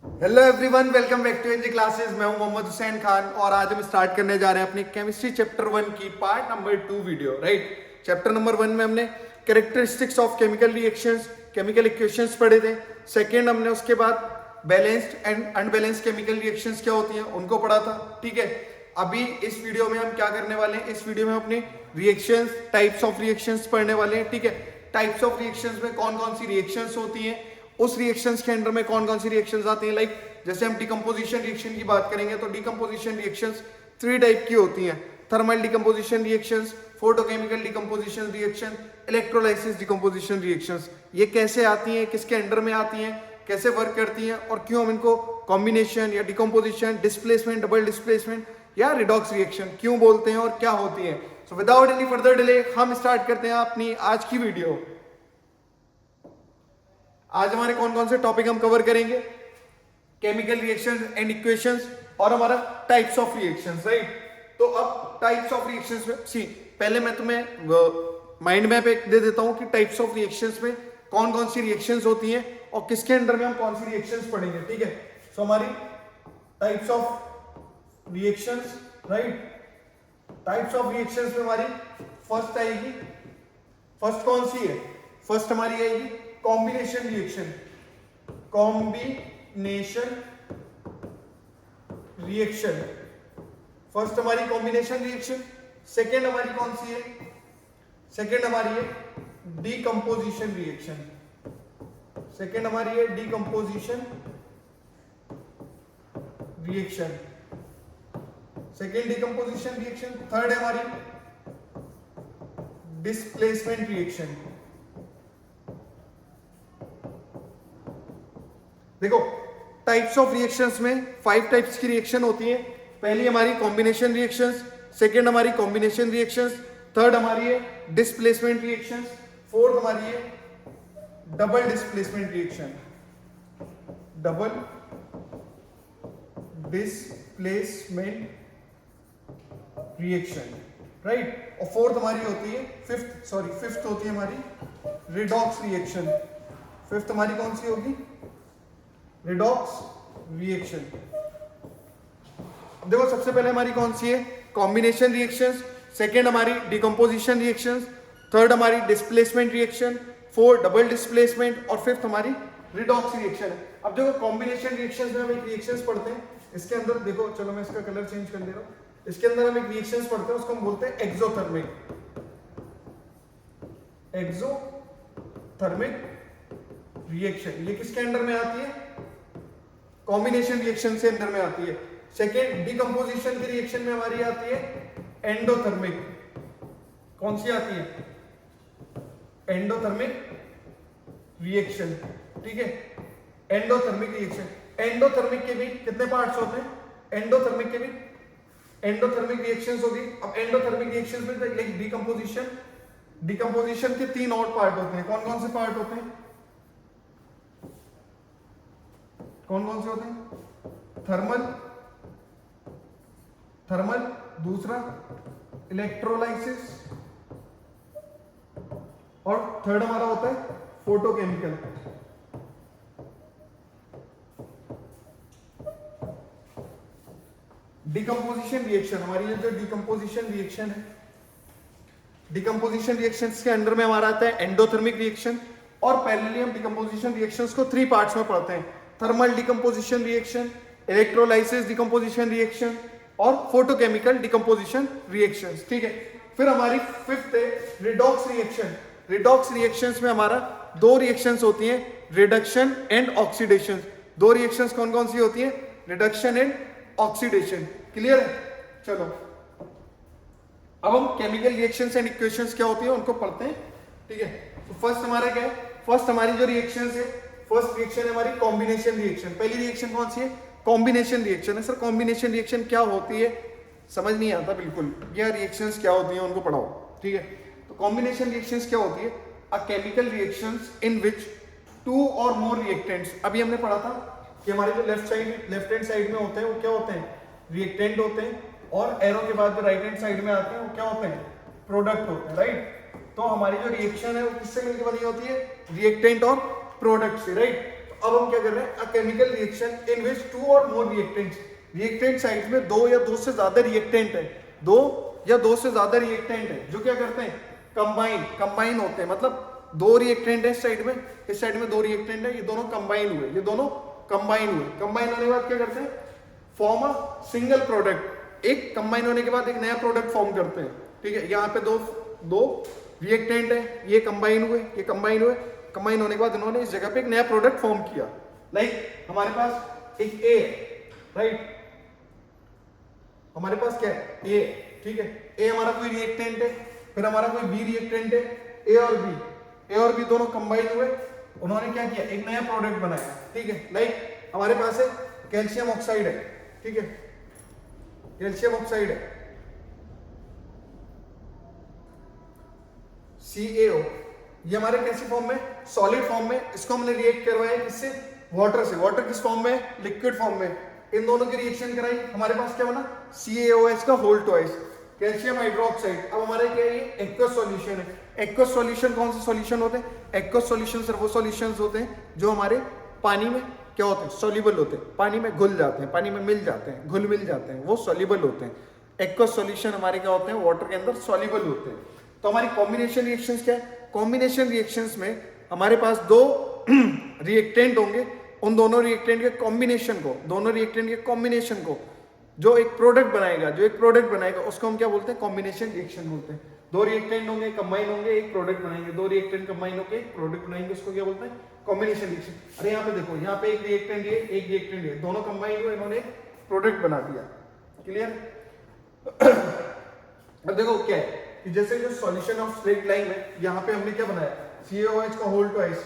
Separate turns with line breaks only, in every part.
Hello everyone, welcome back to NG classes. मैं हूं मोहम्मद हुसैन खान और आज हम स्टार्ट करने जा रहे हैं अपनी केमिस्ट्री चैप्टर 1 की part number 2 video. Right, chapter number 1 में हमने characteristics of chemical reactions, chemical equations पढ़े थे। सेकंड हमने उसके बाद balanced and unbalanced chemical reactions क्या होती हैं उनको पढ़ा था। ठीक है, अभी इस वीडियो में हम क्या करने वाले हैं, इस वीडियो में अपने रिएक्शंस, टाइप्स ऑफ रिएक्शंस पढ़ने वाले हैं। ठीक है, टाइप्स ऑफ रिएक्शंस में कौन कौन सी रिएक्शंस होती हैं, उस रिएक्शंस के अंडर में कौन कौन सी रिएक्शंस आती हैं। लाइक जैसे हम डिकम्पोजिशन रिएक्शन की बात करेंगे तो डिकम्पोजिशन रिएक्शंस 3 टाइप की होती हैं। Thermal decomposition reactions, photochemical decomposition reaction, electrolysis decomposition reactions. ये कैसे आती हैं, किसके अंडर में आती हैं, कैसे वर्क करती हैं और क्यों हम इनको कॉम्बिनेशन या डिकम्पोजिशन, डिस्प्लेसमेंट, डबल डिस्प्लेसमेंट या रिडॉक्स रिएक्शन क्यों बोलते हैं और क्या होती है। So without any further delay हम स्टार्ट करते हैं अपनी आज की वीडियो। आज हमारे कौन कौन से टॉपिक हम कवर करेंगे, केमिकल रिएक्शंस एंड इक्वेशंस और हमारा टाइप्स ऑफ रिएक्शंस। राइट, तो अब टाइप्स ऑफ रिएक्शंस में पहले मैं तुम्हें माइंड मैप एक दे देता हूं कि टाइप्स ऑफ रिएक्शंस में कौन कौन सी रिएक्शंस होती हैं और किसके अंडर में हम कौन सी रिएक्शंस पढ़ेंगे। ठीक है, सो हमारी types of reactions, right, types of reactions में हमारी फर्स्ट आएगी, फर्स्ट कौन सी है, फर्स्ट हमारी आएगी combination reaction. Combination reaction first हमारी कॉम्बिनेशन रिएक्शन। सेकेंड हमारी कौन सी है, सेकेंड हमारी है डीकंपोजिशन रिएक्शन। सेकेंड हमारी है decomposition reaction, second decomposition reaction. Third है हमारी डिस्प्लेसमेंट रिएक्शन। देखो, टाइप्स ऑफ रिएक्शंस में 5 टाइप्स की रिएक्शन होती है। पहली हमारी कॉम्बिनेशन रिएक्शंस, सेकंड हमारी कॉम्बिनेशन रिएक्शंस, थर्ड हमारी है डिस्प्लेसमेंट रिएक्शंस, फोर्थ हमारी है double displacement reaction, double displacement reaction. Right, और फोर्थ हमारी होती है फिफ्थ होती है हमारी रिडॉक्स रिएक्शन। फिफ्थ हमारी कौन सी होगी, रिडॉक्स रिएक्शन। देखो, सबसे पहले हमारी कौन सी है, कॉम्बिनेशन रिएक्शंस, सेकेंड हमारी डिकम्पोजिशन रिएक्शंस, थर्ड हमारी displacement reaction, fourth double displacement और फिफ्थ हमारी रिडॉक्स रिएक्शन है। अब देखो, कॉम्बिनेशन रिएक्शंस में हम एक रिएक्शंस पढ़ते हैं, इसके अंदर देखो, चलो मैं इसका कलर चेंज कर दे रहा हूं। इसके अंदर हम एक रिएक्शंस पढ़ते हैं, उसको हम बोलते हैं एक्सोथर्मिक। एक्सोथर्मिक रिएक्शन, ये किसके अंडर में आती है, कॉम्बिनेशन रिएक्शन से अंदर में आती है। सेकेंड डिकम्पोजिशन की रिएक्शन में हमारी आती है एंडोथर्मिक। कौन सी आती है, एंडोथर्मिक रिएक्शन। ठीक है, एंडोथर्मिक रिएक्शन। एंडोथर्मिक के भी कितने पार्ट्स होते हैं, एंडोथर्मिक के भी एंडोथर्मिक रिएक्शंस होगी। अब एंडोथर्मिक रिएक्शंस में लाइक डिकम्पोजिशन के 3 और पार्ट होते हैं। कौन कौन से पार्ट होते हैं, कौन कौन से होते हैं, थर्मल, दूसरा इलेक्ट्रोलाइसिस और थर्ड हमारा होता है फोटोकेमिकल। डिकम्पोजिशन रिएक्शन, हमारी जो डिकम्पोजिशन रिएक्शन है, डिकम्पोजिशन रिएक्शंस के अंडर में हमारा आता है एंडोथर्मिक रिएक्शन। और पैरेलली हम डिकम्पोजिशन रिएक्शंस को 3 पार्ट्स में पढ़ते हैं, thermal decomposition reaction, electrolysis decomposition reaction और फोटोकेमिकल डिकम्पोजिशन रिएक्शंस। ठीक है, फिर हमारी फिफ्थ है रिडॉक्स रिएक्शन। रिडॉक्स रिएक्शंस में हमारा 2 रिएक्शंस होती हैं, रिडक्शन एंड ऑक्सीडेशन। 2 रिएक्शंस कौन कौन सी होती हैं, रिडक्शन एंड ऑक्सीडेशन। क्लियर है, चलो अब हम केमिकल रिएक्शंस एंड इक्वेशंस क्या होती है उनको पढ़ते हैं। ठीक है, तो फर्स्ट हमारा क्या है, फर्स्ट हमारी जो रिएक्शंस है, फर्स्ट रिएक्शन है हमारी कॉम्बिनेशन रिएक्शन। पहली रिएक्शन कौन सी है, कॉम्बिनेशन रिएक्शन है। सर कॉम्बिनेशन रिएक्शन क्या होती है, समझ नहीं आता बिल्कुल, या रिएक्शंस क्या होती हैं उनको पढ़ाओ। ठीक है, तो कॉम्बिनेशन रिएक्शंस क्या होती है, अ केमिकल रिएक्शंस इन विच 2 और मोर रिएक्टेंट्स। अभी हमने पढ़ा था कि हमारे जो लेफ्ट हैंड साइड में होते हैं वो क्या होते हैं, रिएक्टेंट होते हैं, और एरो के बाद जो राइट हैंड साइड में आते हैं वो क्या होते हैं, प्रोडक्ट होते हैं। राइट, तो हमारी जो रिएक्शन है वो किससे मिलकर बनी होती है, रिएक्टेंट और प्रोडक्ट से। राइट, तो अब हम क्या कर रहे हैं, अ केमिकल रिएक्शन इन विच 2 और मोर रिएक्टेंट्स, रिएक्टेंट साइड में 2 या 2 से ज्यादा रिएक्टेंट है, 2 या 2 से ज्यादा रिएक्टेंट है जो क्या करते हैं, कंबाइन होते हैं। मतलब 2 रिएक्टेंट है इस साइड में 2 रिएक्टेंट है, ये दोनों कंबाइन हुए, ये दोनों कंबाइन होने के बाद क्या करते हैं, फॉर्म अ सिंगल प्रोडक्ट। एक कंबाइन होने के बाद एक नया प्रोडक्ट फॉर्म करते हैं, ठीक है। यहाँ पे दो रिएक्टेंट है, ये कंबाइन हुए, कंबाइन होने के बाद इन्होंने इस जगह पे एक नया प्रोडक्ट फॉर्म किया। लाइक हमारे पास एक ए है, राइट, हमारे पास क्या है, ए, ठीक है। ए हमारा कोई रिएक्टेंट है, फिर हमारा कोई बी रिएक्टेंट है, ए और बी दोनों कंबाइन हुए, उन्होंने क्या किया, एक नया प्रोडक्ट बनाया, ठीक है। लाइक हमारे पास है कैल्शियम ऑक्साइड है, ठीक है, कैल्शियम ऑक्साइड है, CaO, ये हमारे कैसी फॉर्म में, सॉलिड फॉर्म में। इसको हमने रिएक्ट करवाया किससे, वाटर से। वाटर किस फॉर्म में, लिक्विड फॉर्म में। इन दोनों की रिएक्शन कराई, हमारे पास क्या बना, CaOH का होल ट्वाइस, कैल्शियम हाइड्रोक्साइड। अब हमारे क्या है, एक्वस सॉल्यूशन है। एक्वस सॉल्यूशन कौन से सॉल्यूशन होते हैं, एक्वस सॉल्यूशन सिर्फ वो सॉल्यूशंस होते हैं जो हमारे पानी में क्या होते हैं, सॉल्युबल होते हैं, पानी में घुल जाते हैं, पानी में मिल जाते हैं, घुल मिल जाते हैं, वो सॉल्युबल होते हैं। एक्वस सॉल्यूशन हमारे क्या होते हैं, वाटर के अंदर सॉल्युबल होते हैं। तो हमारी कॉम्बिनेशन रिएक्शंस क्या है, कॉम्बिनेशन रिएक्शंस में हमारे पास 2 रिएक्टेंट होंगे, उन दोनों रिएक्टेंट के कॉम्बिनेशन को जो एक प्रोडक्ट बनाएगा उसको हम क्या बोलते हैं, कॉम्बिनेशन रिएक्शन बोलते हैं। 2 रिएक्टेंट होंगे, कंबाइन होंगे, एक प्रोडक्ट बनाएंगे, 2 रिएक्टेंट कंबाइन होकर एक प्रोडक्ट बनाएंगे, उसको क्या बोलते हैं, कॉम्बिनेशन रिएक्शन। अरे यहाँ पे देखो, यहाँ पे एक रिएक्टेंट है, एक रिएक्टेंट है, दोनों कंबाइन हुए, इन्होंने एक प्रोडक्ट बना दिया। क्लियर। अब देखो क्या है कि जैसे जो सॉल्यूशन ऑफ स्ट्रेट लाइन है, यहाँ पे हमने क्या बनाया, CaOH का होल ट्वाइस,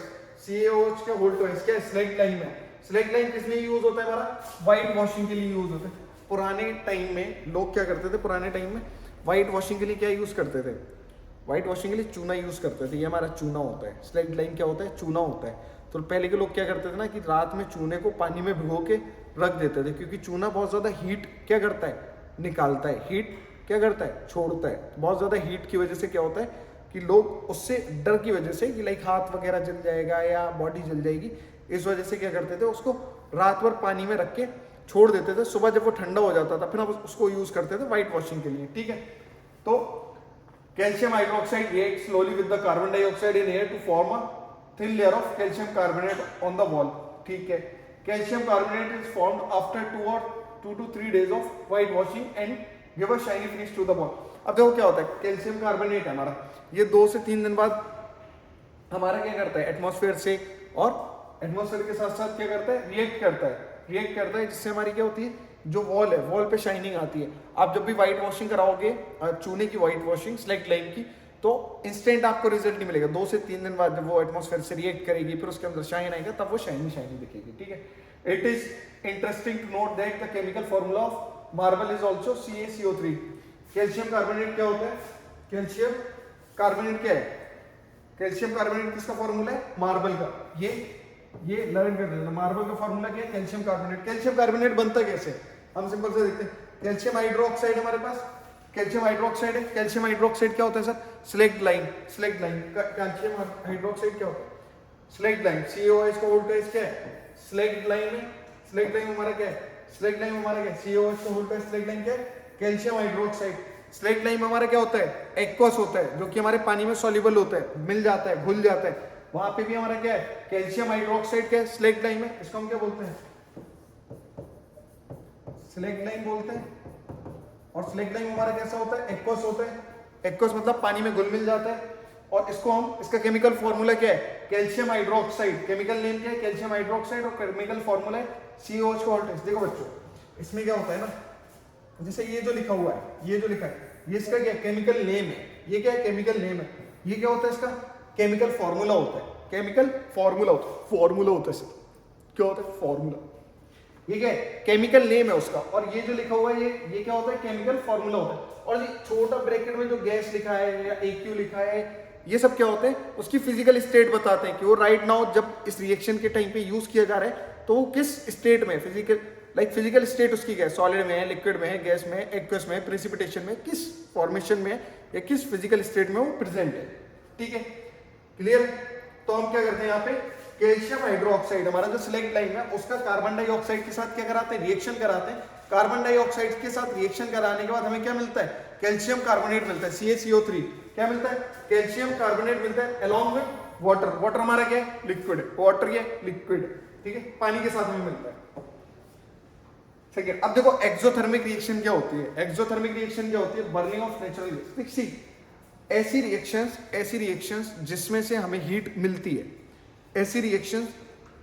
CaOH का होल ट्वाइस क्या है, स्लेट लाइन में। स्लेट लाइन किस लिए यूज होता है, हमारा व्हाइट वॉशिंग के लिए यूज होता है। पुराने टाइम में लोग क्या करते थे, पुराने टाइम में व्हाइट वॉशिंग के लिए क्या यूज करते थे, व्हाइट वॉशिंग के लिए चूना यूज करते थे। ये हमारा चूना होता है, स्लेट लाइन क्या होता है, चूना होता है। तो पहले के लोग क्या करते थे ना कि रात में चूने को पानी में भिगो के रख देते थे, क्योंकि चूना बहुत ज्यादा हीट क्या करता है, निकालता है, हीट क्या करता है, छोड़ता है। बहुत ज्यादा हीट की वजह से क्या होता है कि लोग उससे डर की वजह से कि लाइक हाथ वगैरह जल जाएगा या बॉडी जल जाएगी, इस वजह से क्या करते थे, उसको रात भर पानी में रख के छोड़ देते थे। सुबह जब वो ठंडा हो जाता था फिर हम उसको यूज करते थे व्हाइट वॉशिंग के लिए, ठीक है। तो calcium hydroxide react slowly with the carbon dioxide in air to form a thin layer of calcium carbonate on the wall, ठीक है। Calcium carbonate is formed after 2 to 3 days of white washing and give a shiny finish to the ball। अब देखो क्या होता है, calcium carbonate है हमारा, ये 2 से 3 दिन बाद हमारा क्या करता है, एटमॉस्फेयर से और एटमॉस्फेयर के साथ साथ क्या करता है, रिएक्ट करता है, जिससे हमारी क्या होती है, जो वॉल है, वॉल पे शाइनिंग आती है। आप जब भी व्हाइट वॉशिंग कराओगे, चूने की व्हाइट वॉशिंग, स्लेट लाइन की, तो इंस्टेंट आपको रिजल्ट नहीं मिलेगा। 2 से 3 दिन बाद जब वो एटमॉस्फेयर से रिएक्ट करेगी, फिर उसके अंदर शाइन आएगा, तब वो शाइनी दिखेगी, ठीक है। It is interesting to note that the chemical formula of marble is also CaCO3। Calcium carbonate क्या होता है, कैल्शियम कार्बोनेट क्या है, कैल्शियम कार्बोनेट किसका फॉर्मूला है, मार्बल का। ये लर्न कर लेना, मार्बल का फॉर्मूला क्या है, कैल्शियम कार्बोनेट। कैल्शियम कार्बोनेट बनता कैसे, हम सिंपल से देखते हैं। कैल्शियम हाइड्रोक्साइड हमारे पास, कैल्शियम हाइड्रोक्साइड है। कैल्शियम हाइड्रोक्साइड क्या होता है sir, slaked lime. Calcium hydroxide क्या होता है, स्लेट लाइन। CaOH का वोल्ट क्या है, स्लेट लाइन में, स्लेट लाइन हमारा क्या है, स्लेट लाइन हमारा क्या है, CaOH का वोल्ट स्लेट लाइन क्या है, कैल्शियम हाइड्रोक्साइड। स्लेट लाइन में हमारा क्या होता है, एक्वस होता है, जो कि हमारे पानी में सॉल्युबल होता है, मिल जाता है, घुल जाता है। वहां पे भी हमारा क्या है, कैल्शियम हाइड्रोक्साइड क्या है, स्लेट लाइन में, इसको हम क्या बोलते हैं, स्लेट लाइन बोलते हैं। और स्लेट लाइन हमारा कैसा होता है, एक्वस होता है। एक्वस मतलब पानी में घुल मिल जाता है। और इसको हम, इसका केमिकल फॉर्मूला क्या है, कैल्शियम हाइड्रोक्साइड। केमिकल नेम क्या है, कैल्शियम हाइड्रोक्साइड, और केमिकल फॉर्मूला है CaOH का वोल्टेज। देखो बच्चों, इसमें क्या होता है ना, जैसे ये जो लिखा हुआ है, ये जो लिखा है, ये इसका क्या केमिकल नेम है। ये क्या है, केमिकल नेम है। ये क्या होता है, इसका केमिकल फॉर्मूला होता है। केमिकल फॉर्मूला होता है, फॉर्मूला होता है सर, क्या होता है, फॉर्मूला। ये क्या है, केमिकल नेम है उसका। और ये जो लिखा हुआ है, ये क्या होता है, केमिकल फॉर्मूला होता है। और ये छोटा ब्रैकेट में जो गैस लिखा है या AQ लिखा है, ये सब क्या होते हैं, उसकी फिजिकल स्टेट बताते हैं कि वो राइट नाउ जब इस रिएक्शन के टाइम पे यूज किया जा रहा है तो वो किस स्टेट में, फिजिकल स्टेट उसकी क्या है, सॉलिड में है, लिक्विड में है, गैस में है, एक्वस में है, प्रेसिपिटेशन में, किस फॉर्मेशन में है, या किस फिजिकल स्टेट में वो प्रेजेंट है, ठीक है। क्लियर। तो हम क्या करते हैं यहाँ पे, कैल्शियम हाइड्रोक्साइड हमारा जो सिलेक्ट लाइन है उसका कार्बन डाइऑक्साइड के साथ क्या कराते हैं, रिएक्शन कराते हैं। कार्बन डाइऑक्साइड के साथ रिएक्शन कराने के बाद हमें क्या मिलता है, कैल्शियम कार्बोनेट मिलता है, CaCO3। क्या मिलता है, कैल्शियम कार्बोनेट मिलता है अलोंग विद वाटर। वाटर हमारा क्या है, लिक्विड है, वाटर ये लिक्विड, ठीक है, पानी के साथ हमें मिलता है। ठीक है, अब देखो एक्सोथर्मिक रिएक्शन क्या होती है। एक्सोथर्मिक रिएक्शन क्या होती है, बर्निंग ऑफ नेचुरल गैस। ऐसी रिएक्शंस जिसमें से हमें हीट मिलती है, ऐसी रिएक्शंस,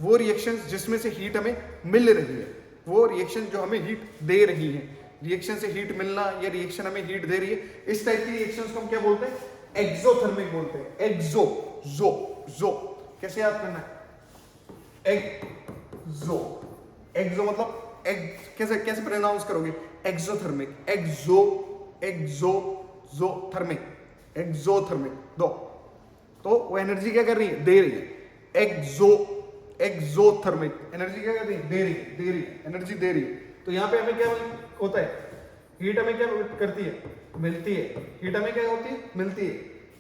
वो रिएक्शंस जिसमें से हीट हमें मिल रही है, वो रिएक्शन जो हमें हीट दे रही है, रिएक्शन से हीट मिलना या रिएक्शन हमें हीट दे रही है, इस टाइप की रिएक्शंस को हम क्या बोलते हैं, एक्सोथर्मिक बोलते हैं। एक्सो जो जो कैसे याद करना है, एक्सो, एक्सो मतलब कैसे कैसे प्रोनाउंस करोगे, एक्सोथर्मिक, एक्सोथर्मिक, एक्सोथर्मिक दो, तो वो एनर्जी क्या कर रही है, दे रही है। एक्सोथर्मिक एनर्जी क्या कर रही है, दे रही है, एनर्जी दे रही है। तो यहाँ पे हमें क्या होता है, हीट हमें क्या करती है, मिलती है। हीट हमें क्या होती है, मिलती है।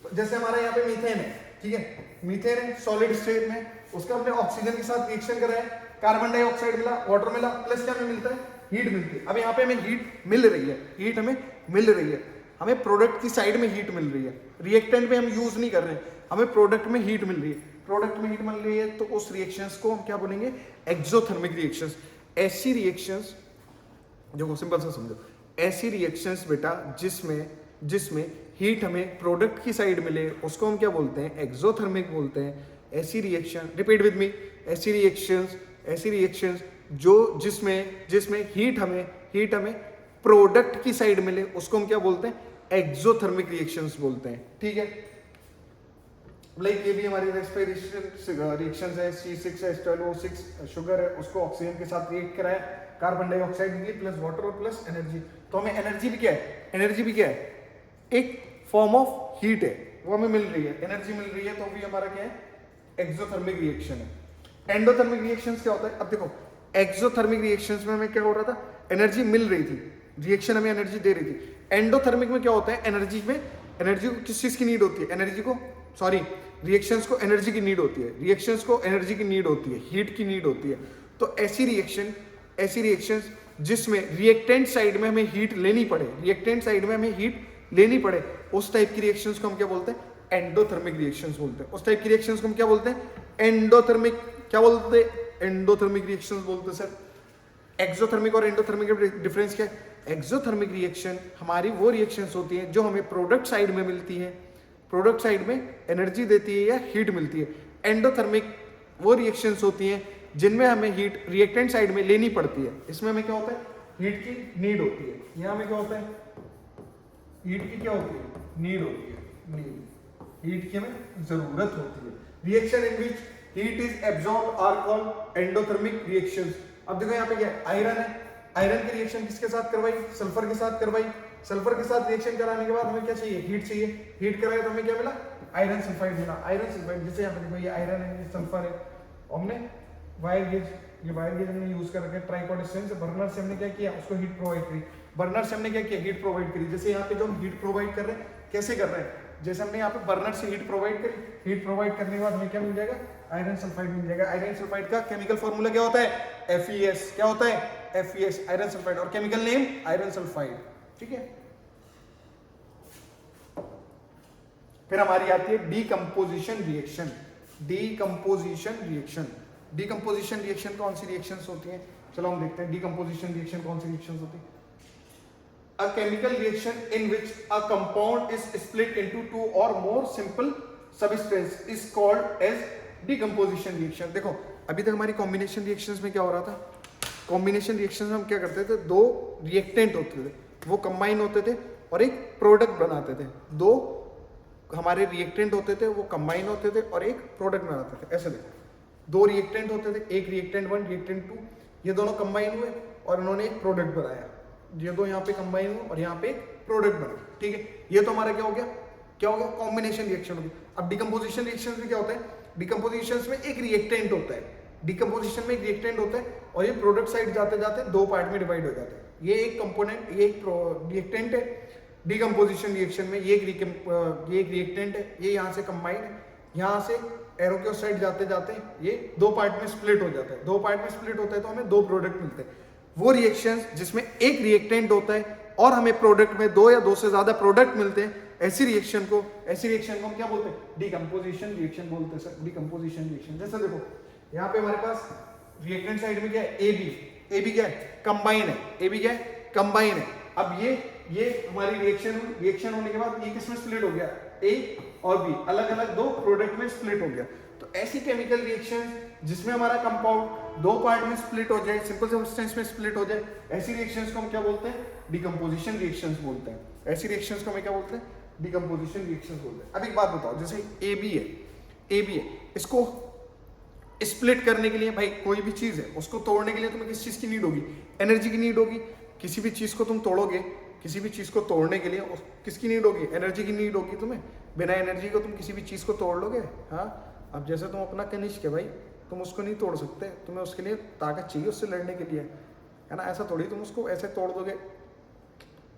तो जैसे हमारा यहाँ पे मीथेन है, ठीक है, मीथेन है सॉलिड स्टेट में, उसका हमने ऑक्सीजन के साथ रिएक्शन कराया, कार्बन डाइऑक्साइड मिला, वाटर मिला, प्लस क्या हमें मिलता है, हीट मिलती है। अब यहाँ पे हमें हीट मिल रही है, हीट हमें मिल रही है, हमें प्रोडक्ट की साइड में हीट मिल रही है, रिएक्टेंट में हम यूज नहीं कर रहे हैं, हमें प्रोडक्ट में हीट मिल रही है। प्रोडक्ट में हीट मिल रही है तो उस रिएक्शंस को हम क्या बोलेंगे, एक्सोथर्मिक रिएक्शंस। ऐसी रिएक्शंस, देखो सिंपल सा समझो, ऐसी रिएक्शंस बेटा जिसमें हीट हमें प्रोडक्ट की साइड मिले उसको हम क्या बोलते हैं, एक्सोथर्मिक बोलते हैं। ऐसी रिएक्शन, रिपीट विद मी, ऐसी रिएक्शंस जो जिसमें हीट हमें प्रोडक्ट की साइड मिले उसको हम क्या बोलते हैं, एक्सोथर्मिक रिएक्शंस बोलते हैं। ठीक है, लाइक ये भी हमारी रेस्पिरेशन रिएक्शंस है, C6H12O6 शुगर है, उसको ऑक्सीजन के साथ रिएक्ट कराया, कार्बन डाइऑक्साइड निकली प्लस वाटर और प्लस एनर्जी। तो हमें एनर्जी भी क्या है, एक फॉर्म ऑफ हीट है, वो हमें मिल रही है, एनर्जी मिल रही है, तो भी हमारा क्या है, एक्सोथर्मिक रिएक्शन है। एंडोथर्मिक रिएक्शंस क्या होता है, अब देखो एक्सोथर्मिक रिएक्शंस में हमें क्या हो रहा था, एनर्जी मिल रही थी, रिएक्शन हमें एनर्जी दे रही थी। एंडोथर्मिक में क्या होता है, एनर्जी को किस चीज की नीड होती है, रिएक्शंस को एनर्जी की नीड होती है, रिएक्शंस को एनर्जी की नीड होती है, हीट की नीड होती है। तो ऐसी रिएक्शंस जिसमें रिएक्टेंट साइड में हमें हीट लेनी पड़े, उस टाइप की रिएक्शंस को हम क्या बोलते हैं, एंडोथर्मिक रिएक्शंस बोलते हैं। उस टाइप की रिएक्शंस को हम क्या बोलते हैं, एंडोथर्मिक, क्या बोलते हैं, एंडोथर्मिक रिएक्शंस बोलते हैं। सर एक्सोथर्मिक और एंडोथर्मिक का डिफरेंस क्या है, एक्सोथर्मिक रिएक्शन हमारी वो रिएक्शंस होती हैं जो हमें प्रोडक्ट साइड में मिलती है, प्रोडक्ट साइड में एनर्जी देती है या हीट मिलती है। एंडोथर्मिक वो रिएक्शंस होती हैं जिनमें हमें हीट रिएक्टेंट साइड में लेनी पड़ती है, इसमें हमें क्या होता है, हीट की नीड होती है। यहाँ में क्या होता है, हीट की क्या होती है, नीड होती है, हीट की हमें जरूरत होती है। Reaction in which heat is absorbed are called endothermic reactions. अब देखो यहाँ पे क्या है, आयरन है, आयरन की रिएक्शन किसके साथ करवाई, सल्फर के साथ करवाई, सल्फर के साथ रिएक्शन कराने के बाद हमें क्या चाहिए, हीट चाहिए, हीट कराया तो हमें क्या मिला, आयरन सल्फाइड मिला। आयरन सल्फाइड, जैसे यहाँ पे देखो ये आयरन है, ये सल्फर है, हमने वायर गेज हमने यूज करके ट्राइपॉड डिस्टेंस बर्नर से हमने क्या किया, उसको हीट प्रोवाइड करी, बर्नर से हमने क्या किया, हीट प्रोवाइड करी। जैसे यहाँ पे जो हम हीट प्रोवाइड कर रहे हैं, कैसे कर रहे हैं, जैसे हमने यहाँ पे बर्नर से हीट प्रोवाइड करी, हीट प्रोवाइड करने के बाद हमें क्या मिल जाएगा, आयरन सल्फाइड मिल जाएगा। आयरन सल्फाइड का केमिकल फॉर्मूला क्या होता है, FeS। क्या होता है, FeS, आयरन सल्फाइड, और केमिकल नेम आयरन सल्फाइड। ठीक है, फिर हमारी आती है डीकंपोजिशन रिएक्शन। डीकंपोजिशन रिएक्शन कौन सी रिएक्शंस होती हैं, चलो हम देखते हैं डीकंपोजिशन रिएक्शन कौन सी रिएक्शंस होती है। A chemical reaction in which a compound is split into two or more simple substance is called as decomposition reaction। देखो अभी तक हमारी कॉम्बिनेशन रिएक्शंस में क्या हो रहा था, कॉम्बिनेशन रिएक्शंस में हम क्या करते थे, दो रिएक्टेंट होते थे, वो कंबाइन होते थे और एक प्रोडक्ट बनाते थे। दो हमारे रिएक्टेंट होते थे, वो कंबाइन होते थे और एक प्रोडक्ट बनाते थे। ऐसे देखो, दो रिएक्टेंट होते थे, एक रिएक्टेंट 1, रिएक्टेंट 2, ये दोनों कंबाइन हुए और इन्होंने एक प्रोडक्ट बनाया। ये दो यहाँ पे कंबाइन हुए और यहाँ पे एक प्रोडक्ट बना। ठीक है, ये तो हमारा क्या हो गया, कॉम्बिनेशन रिएक्शन हो गई। अब डिकम्पोजिशन रिएक्शन में क्या होता है, डिकम्पोजिशन में एक रिएक्टेंट होता है, डिकम्पोजिशन में एक रिएक्टेंट होता है और ये प्रोडक्ट साइड जाते जाते दो पार्ट में डिवाइड हो जाते हैं। ये एक कंपोनेंट, ये एक रिएक्टेंट है डिकम्पोजिशन रिएक्शन में, ये एक रिएक्टेंट है, ये यहाँ से कंबाइन है, यहाँ से एरो के उस साइड जाते जाते ये दो पार्ट में स्प्लिट हो जाता है, दो पार्ट में स्प्लिट होता है तो हमें दो प्रोडक्ट मिलते हैं। वो रिएक्शंस जिसमें एक रिएक्टेंट होता है और हमें प्रोडक्ट में दो या दो से ज्यादा प्रोडक्ट मिलते हैं, ऐसी रिएक्शन को हम क्या बोलते हैं? डिकम्पोजिशन रिएक्शन बोलते हैं सर, डिकम्पोजिशन रिएक्शन। जैसे देखो यहाँ पे हमारे पास रिएक्टेंट साइड में क्या है? ए बी क्या है? कंबाइन है। ए बी क्या है? कंबाइन है। अब ये हमारी रिएक्शन होने के बाद ये किसमें स्प्लिट हो गया? ए और बी अलग अलग दो प्रोडक्ट में स्प्लिट हो गया। तो ऐसी केमिकल रिएक्शन जिसमें हमारा कंपाउंड दो पार्ट में स्प्लिट हो जाए, सिंपल सब्सटेंस में स्प्लिट हो जाए, ऐसी रिएक्शंस को हम क्या बोलते हैं? डिकम्पोजिशन रिएक्शंस बोलते हैं। ऐसी रिएक्शंस को हम क्या बोलते हैं? डिकम्पोजिशन रिएक्शंस बोलते हैं। अब एक बात बताओ, जैसे ए बी है, इसको स्प्लिट करने के लिए भाई कोई भी चीज है उसको तोड़ने के लिए तुम्हें किस चीज की नीड होगी? एनर्जी की नीड होगी। किसी भी चीज को तुम तोड़ोगे, किसी भी चीज को तोड़ने के लिए किसकी नीड होगी? एनर्जी की नीड होगी तुम्हें। बिना एनर्जी को तुम किसी भी चीज को तोड़ लोगे? हाँ। अब जैसे तुम अपना कनिष्क है भाई, तुम उसको नहीं तोड़ सकते, तुम्हें उसके लिए ताकत चाहिए उससे लड़ने के लिए, है ना? ऐसा थोड़ी तुम उसको ऐसे तोड़ दोगे,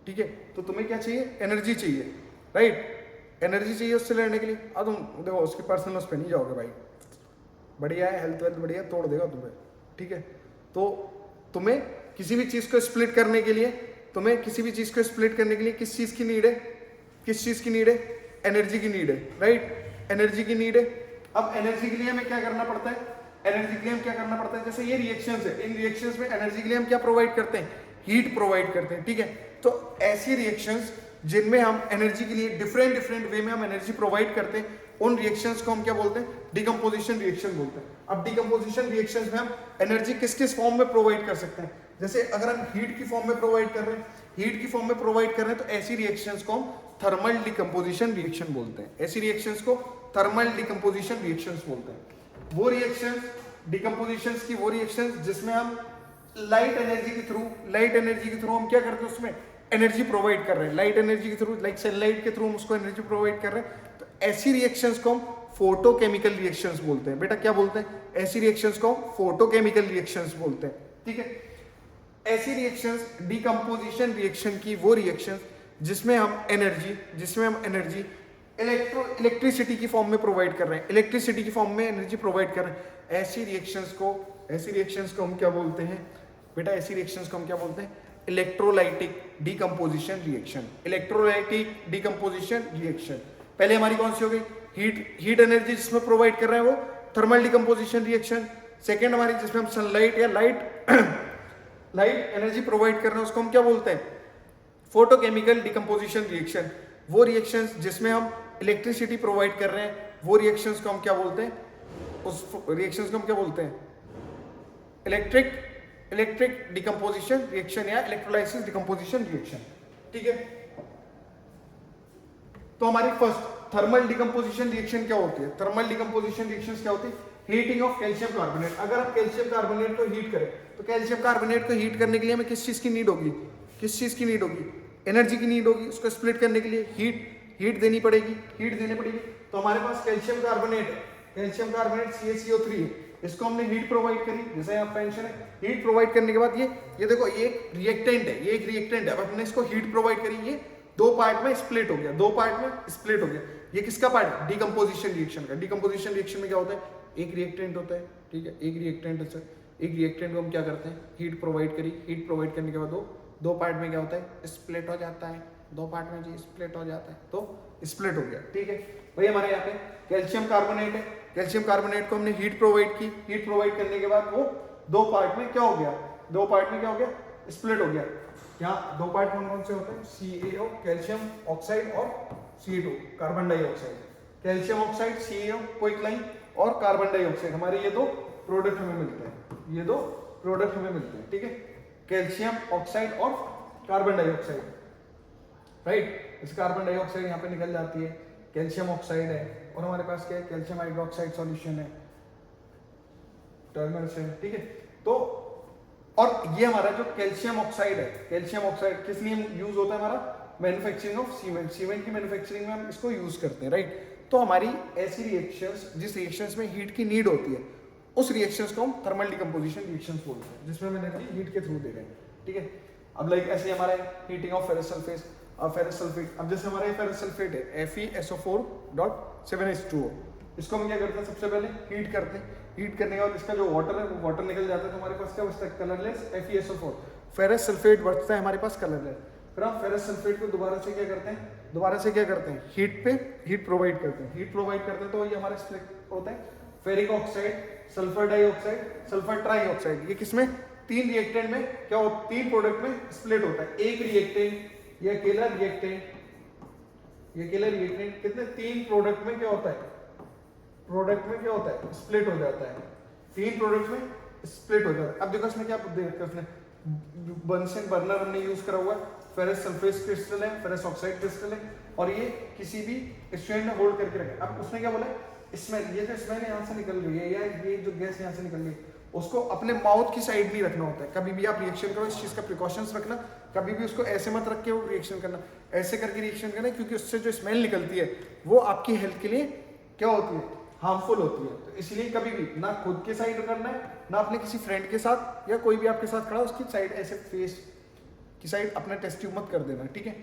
ठीक है? तो तुम्हें क्या चाहिए? एनर्जी चाहिए, राइट? एनर्जी चाहिए उससे लड़ने के लिए। अब तुम देखो उसके पर्सनल उस पर नहीं जाओगे भाई, बढ़िया है, हेल्थ वेल्थ बढ़िया, तोड़ देगा तुम्हें, ठीक है? तो तुम्हें किसी भी चीज को स्प्लिट करने के लिए किस चीज की नीड है? किस चीज की नीड है? एनर्जी की नीड है, राइट? एनर्जी की नीड है। अब एनर्जी के लिए हमें क्या करना पड़ता है? जैसे ये रिएक्शंस है, इन रिएक्शंस में एनर्जी के लिए हम क्या प्रोवाइड करते हैं? हीट प्रोवाइड करते हैं, ठीक है? तो ऐसी रिएक्शंस जिनमें हम एनर्जी के लिए डिफरेंट वे में हम एनर्जी प्रोवाइड करते हैं, उन रिएक्शंस को हम क्या बोलते हैं? डिकम्पोजिशन रिएक्शन बोलते हैं। अब डिकम्पोजिशन रिएक्शंस में हम एनर्जी किस किस फॉर्म में प्रोवाइड कर सकते हैं? जैसे अगर हम हीट की फॉर्म में प्रोवाइड कर रहे हैं, तो ऐसी रिएक्शंस को हम थर्मल डिकम्पोजिशन रिएक्शन बोलते हैं। ऐसी रिएक्शंस को थर्मल डिकम्पोजिशन रिएक्शंस बोलते हैं। वो रिएक्शंस डिकम्पोजिशंस की वो रिएक्शंस जिसमें हम लाइट एनर्जी के थ्रू हम क्या करते हैं? उसमें एनर्जी प्रोवाइड कर रहे हैं, लाइट एनर्जी के थ्रू, लाइक सनलाइट के थ्रू हम उसको एनर्जी प्रोवाइड कर रहे हैं। तो ऐसी रिएक्शंस को हम फोटोकेमिकल रिएक्शंस बोलते हैं। बेटा क्या बोलते हैं? ऐसी रिएक्शंस को हम फोटोकेमिकल रिएक्शंस बोलते हैं, ठीक है? ऐसी रिएक्शंस डिकम्पोजिशन रिएक्शन की वो रिएक्शंस जिसमें हम एनर्जी इलेक्ट्रिसिटी की फॉर्म में प्रोवाइड कर रहे हैं, इलेक्ट्रिसिटी की फॉर्म में एनर्जी प्रोवाइड कर रहे हैं। ऐसी रिएक्शंस को हम क्या बोलते हैं? बेटा ऐसी रिएक्शंस को हम क्या बोलते हैं? Electrolytic decomposition reaction. पहले हमारी कौन सी हो गई? हीट एनर्जी जिसमें प्रोवाइड कर रहे हैं वो थर्मल डिकम्पोजिशन रिएक्शन। सेकेंड हमारी जिसमें हम सनलाइट या लाइट एनर्जी प्रोवाइड कर रहे हैं उसको हम क्या बोलते हैं? Photochemical decomposition reaction. वो रिएक्शंस जिसमें हम इलेक्ट्रिसिटी प्रोवाइड कर रहे हैं, वो रिएक्शंस को हम क्या बोलते हैं? उस रिएक्शंस को हम क्या बोलते हैं? इलेक्ट्रिक डिकम्पोजिशन रिएक्शन या इलेक्ट्रोलाइसिस डिकम्पोजिशन रिएक्शन, ठीक है? तो हमारी फर्स्ट थर्मल डिकम्पोजिशन रिएक्शन क्या होती है? थर्मल डिकम्पोजिशन रिएक्शंस क्या होती है? Heating of calcium carbonate. अगर आप कैल्शियम कार्बोनेट को हीट करें तो कैल्शियम कार्बोनेट को हीट करने के लिए हमें किस चीज की नीड होगी? एनर्जी की नीड होगी। उसको स्प्लिट करने के लिए हीट देनी पड़ेगी। तो हमारे पास कैल्शियम कार्बोनेट CaCO3 है, इसको हमने हीट प्रोवाइड करी, जैसे यहाँ मेंशन है। हीट प्रोवाइड करने के बाद ये देखो ये एक रिएक्टेंट है, अब हमने इसको हीट प्रोवाइड करी, ये दो पार्ट में स्प्लिट हो गया। ये किसका पार्ट है? डिकम्पोजिशन रिएक्शन का। डिकम्पोजिशन रिएक्शन में क्या होता है? एक रिएक्टेंट होता है, ठीक है? एक रिएक्टेंट को हम क्या करते हैं? हीट प्रोवाइड करने के बाद दो पार्ट में क्या होता है? स्प्लिट हो जाता है। दो पार्ट में जी स्प्लिट हो जाता है, तो स्प्लिट हो गया, ठीक है भाई? हमारे यहाँ पे कैल्शियम कार्बोनेट है, कैल्शियम कार्बोनेट को हमने हीट प्रोवाइड की। हीट प्रोवाइड करने के बाद वो दो पार्ट में क्या हो गया? स्प्लिट हो गया। यहाँ दो पार्ट कौन से होते हैं? CaO कैल्शियम ऑक्साइड और CO2 carbon dioxide. Calcium oxide CaO quick line और कार्बन डाइऑक्साइड, हमारे ये दो प्रोडक्ट हमें मिलते हैं, ठीक है? कैल्शियम ऑक्साइड और कार्बन डाइऑक्साइड, राइट? इस कार्बन डाइऑक्साइड यहाँ पे निकल जाती है, कैल्शियम ऑक्साइड है, और हमारे पास क्या है? कैल्शियम हाइड्रोक्साइड सॉल्यूशन है, टर्नर से, ठीक है? तो और ये हमारा जो कैल्शियम ऑक्साइड किस लिए यूज होता है? हमारा मैन्युफैक्चरिंग ऑफ सीमेंट की मैन्युफैक्चरिंग में हम इसको यूज करते हैं, राइट? तो हमारी ऐसी रिएक्शंस जिस रिएक्शंस में हीट की नीड होती है, उस रिएक्शंस को हम थर्मल डिकम्पोजिशन रिएक्शंस बोलते हैं, जिसमें हम एनर्जी हीट के थ्रू दे रहे हैं, ठीक है? अब लाइक ऐसे हमारा हीटिंग ऑफ फेरस सल्फेट, अब जैसे हमारा फेरस सल्फेट है FeSO4.7H2O, इसको हम क्या करते हैं, सबसे पहले हीट करते हैं। हीट करने के बाद इसका जो वाटर है वो वाटर निकल जाता है, तो हमारे पास क्या बचता है, कलरलेस FeSO4, फेरस सल्फेट बचता है हमारे पास कलरलेस। फिर हम फेरस सल्फेट को दोबारा से क्या करते हैं, हीट पे हीट प्रोवाइड करते हैं, तो ये हमारा स्प्लिट होता है ferric oxide, sulphur dioxide, sulphur trioxide. ये किसमें, 3 रिएक्टेंट में क्या होता है, 3 प्रोडक्ट में स्प्लिट होता है। एक रिएक्टेंट, ये अकेला रिएक्टेंट, कितने, 3 प्रोडक्ट में क्या होता है, स्प्लिट हो जाता है। 3 प्रोडक्ट में स्प्लिट हो जाता है। अब देखो इसमें क्या देखा उसने, बंसन बर्नर हमने यूज करा हुआ है, फेरस सल्फेट क्रिस्टल है, फेरस ऑक्साइड क्रिस्टल है, और ये किसी भी स्ट्रेन में होल्ड करके रखे। अब उसने क्या बोला, स्मेल, ये जो स्मेल यहाँ से निकल रही है या ये जो गैस यहाँ से निकल रही है, उसको अपने माउथ की साइड नहीं रखना होता है। कभी भी आप रिएक्शन करो, इस चीज का प्रिकॉशंस रखना, कभी भी उसको ऐसे मत रख के वो रिएक्शन करना, ऐसे करके रिएक्शन करना, क्योंकि उससे जो स्मेल निकलती है वो आपकी हेल्थ के लिए क्या होती है, हार्मफुल होती है। तो इसलिए कभी भी ना खुद के साइड करना है, ना अपने किसी फ्रेंड के साथ या कोई भी आपके साथ खड़ा उसकी साइड ऐसे फेस की साइड अपना टेस्ट ट्यूब मत कर देना, ठीक है।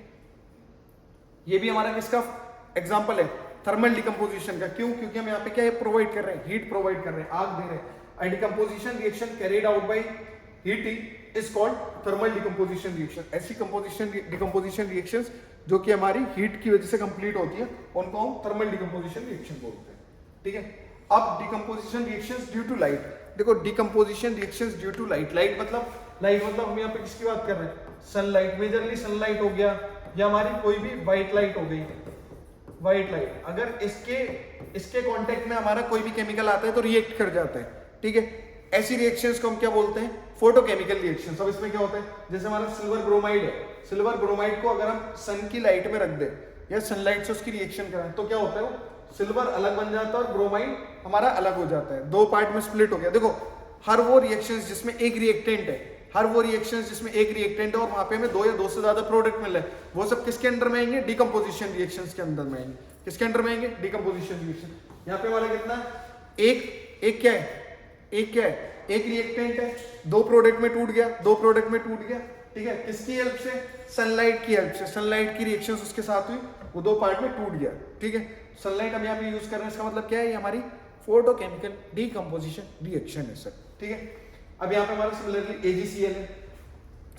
ये भी हमारा किसका एग्जांपल है, थर्मल डिकम्पोजिशन का। क्यों, क्योंकि हम यहाँ पे क्या है, प्रोवाइड कर रहे हैं, हीट प्रोवाइड कर रहे हैं, आग दे रहे हैं। A decomposition reaction carried out by heating is called thermal decomposition reaction। ऐसी decomposition reactions जो कि हमारी हीट की वजह से कंप्लीट होती है, उनको हम थर्मल डिकम्पोजिशन रिएक्शन बोलते हैं, ठीक है। अब decomposition reactions due to light, देखो decomposition reactions due to light, light मतलब हम यहाँ पे किसकी बात कर रहे हैं, सनलाइट, मेजरली सनलाइट हो गया, या हमारी कोई भी व्हाइट लाइट हो गई, व्हाइट लाइट। अगर इसके कांटेक्ट में हमारा कोई भी केमिकल आता है तो रिएक्ट कर जाता है, ठीक है। ऐसी रिएक्शंस को हम क्या बोलते हैं, फोटोकेमिकल रिएक्शंस। अब इसमें क्या होता है, जैसे हमारा सिल्वर ब्रोमाइड है, सिल्वर ब्रोमाइड को अगर हम सन की लाइट में रख दें या सनलाइट से उसकी रिएक्शन कराएं तो क्या होता है, वो सिल्वर अलग बन जाता है और ब्रोमाइड हमारा अलग हो जाता है, 2 पार्ट में स्प्लिट हो गया। देखो हर वो रिएक्शंस जिसमें एक रिएक्टेंट है, और वहां पे हमें 2 या 2 से ज्यादा प्रोडक्ट मिल रहे हैं, वो सब किसके अंडर में आएंगे, डिकम्पोजिशन रिएक्शंस के अंदर में आएंगे। किसके अंडर में आएंगे, डिकम्पोजिशन रिएक्शन। यहाँ पे हमारा कितना, एक क्या है, एक रिएक्टेंट है, 2 प्रोडक्ट में टूट गया, ठीक है। किसकी हेल्प से, सनलाइट की हेल्प से, सनलाइट की रिएक्शंस उसके साथ हुई, वो 2 पार्ट में टूट गया, ठीक है। सनलाइट हम यहाँ पे यूज कर रहे हैं, इसका मतलब क्या है, ये हमारी फोटोकेमिकल डिकम्पोजिशन रिएक्शन है सर, ठीक है। अब यहाँ पे हमारा सिमिलरली AgCl है,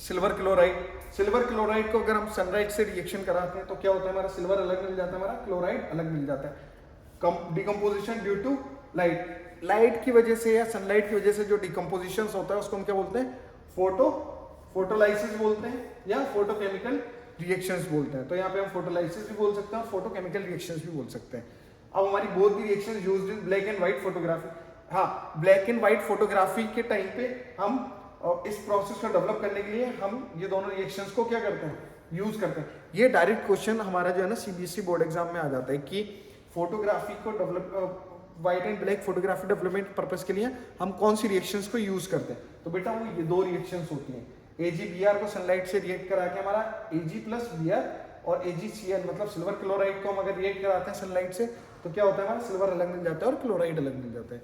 सिल्वर क्लोराइड को अगर हम सनलाइट से रिएक्शन कराते हैं तो क्या होता है, हमारा सिल्वर अलग मिल जाता है, हमारा क्लोराइड अलग मिल जाता है। डिकम्पोजिशन ड्यू टू लाइट की वजह से या सनलाइट की वजह से जो डिकम्पोजिशन होता है उसको हम क्या बोलते हैं, फोटोलाइसिस बोलते हैं या फोटोकेमिकल रिएक्शंस बोलते हैं। तो यहाँ पे हम फोटोलाइसिस भी बोल सकते हैं और फोटोकेमिकल रिएक्शंस भी बोल सकते हैं। अब हमारी both the reactions used in black and white photography. हाँ, ब्लैक एंड व्हाइट फोटोग्राफी के टाइम पे हम इस प्रोसेस को डेवलप करने के लिए हम ये दोनों रिएक्शंस को क्या करते हैं, यूज करते हैं। ये डायरेक्ट क्वेश्चन हमारा जो है ना CBSE बोर्ड एग्जाम में आ जाता है कि फोटोग्राफी को develop, white and black photography development purpose के लिए हम कौन सी रिएक्शंस को यूज करते हैं। तो बेटा वो ये 2 रिएक्शंस होती हैं, AgBr को सनलाइट से रिएक्ट करा के हमारा Ag+Br, और AgCl मतलब सिल्वर क्लोराइड को हम अगर रिएक्ट कराते हैं सनलाइट से तो क्या होता है, हमारा सिल्वर अलग मिल जाता है और क्लोराइड अलग मिल जाता है,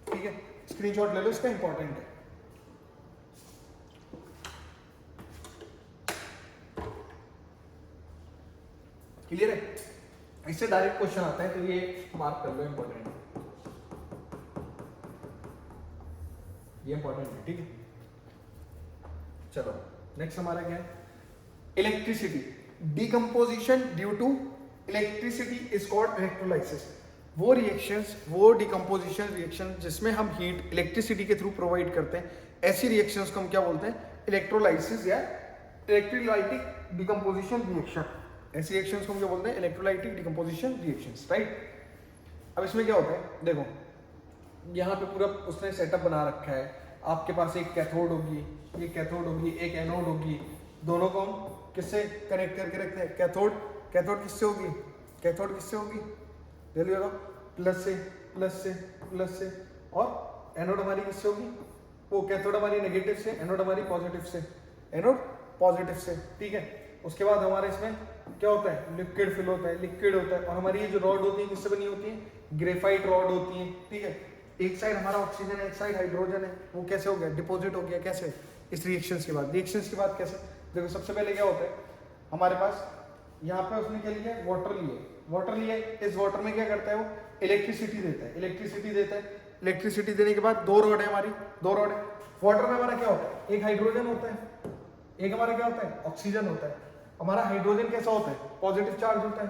ठीक है। स्क्रीनशॉट ले लो, इसका इंपॉर्टेंट है। क्लियर है, इससे डायरेक्ट क्वेश्चन आता है, तो ये मार्क कर लो, इंपॉर्टेंट है, ये इंपॉर्टेंट है, ठीक है। चलो नेक्स्ट हमारा क्या है, electricity. Decomposition due to electricity is called electrolysis. वो रिएक्शंस, वो डिकम्पोजिशन रिएक्शन जिसमें हम हीट इलेक्ट्रिसिटी के थ्रू प्रोवाइड करते हैं, ऐसी रिएक्शंस को हम क्या बोलते हैं, इलेक्ट्रोलाइसिस या इलेक्ट्रोलाइटिक डिकम्पोजिशन रिएक्शन। ऐसी रिएक्शंस को हम क्या बोलते हैं, इलेक्ट्रोलाइटिक डिकम्पोजिशन रिएक्शंस, राइट। अब इसमें क्या होता है, देखो यहाँ पे पूरा उसने सेटअप बना रखा है, आपके पास एक कैथोड होगी, ये कैथोड होगी, एक एनोड होगी, दोनों को हम किससे कनेक्ट करके रखते हैं, कैथोड किससे होगी, जल्दी बताओ, प्लस से, और एनोड हमारी किससे होगी, वो कैथोड हमारी नेगेटिव से, एनोड हमारी पॉजिटिव से, ठीक है। उसके बाद हमारे इसमें क्या होता है, लिक्विड फिल होता है, और हमारी ये जो रॉड होती है किससे बनी होती है, ग्रेफाइट रॉड होती है, ठीक है। एक साइड हमारा ऑक्सीजन है, एक साइड हाइड्रोजन है, वो कैसे हो गया, डिपॉजिट हो गया, कैसे, इस रिएक्शंस के बाद कैसे। देखो सबसे पहले क्या होता है, हमारे पास यहाँ पे उसने क्या लिया, वाटर लिए, वाटर लिया है, इस वाटर में क्या करता है वो इलेक्ट्रिसिटी देता है, इलेक्ट्रिसिटी देता है। इलेक्ट्रिसिटी देने के बाद दो रॉड है हमारी, दो रॉड है। वाटर में हमारा क्या होता है, एक हाइड्रोजन होता है, एक हमारा क्या होता है ऑक्सीजन होता है। हमारा हाइड्रोजन कैसा होता है, पॉजिटिव चार्ज होता है,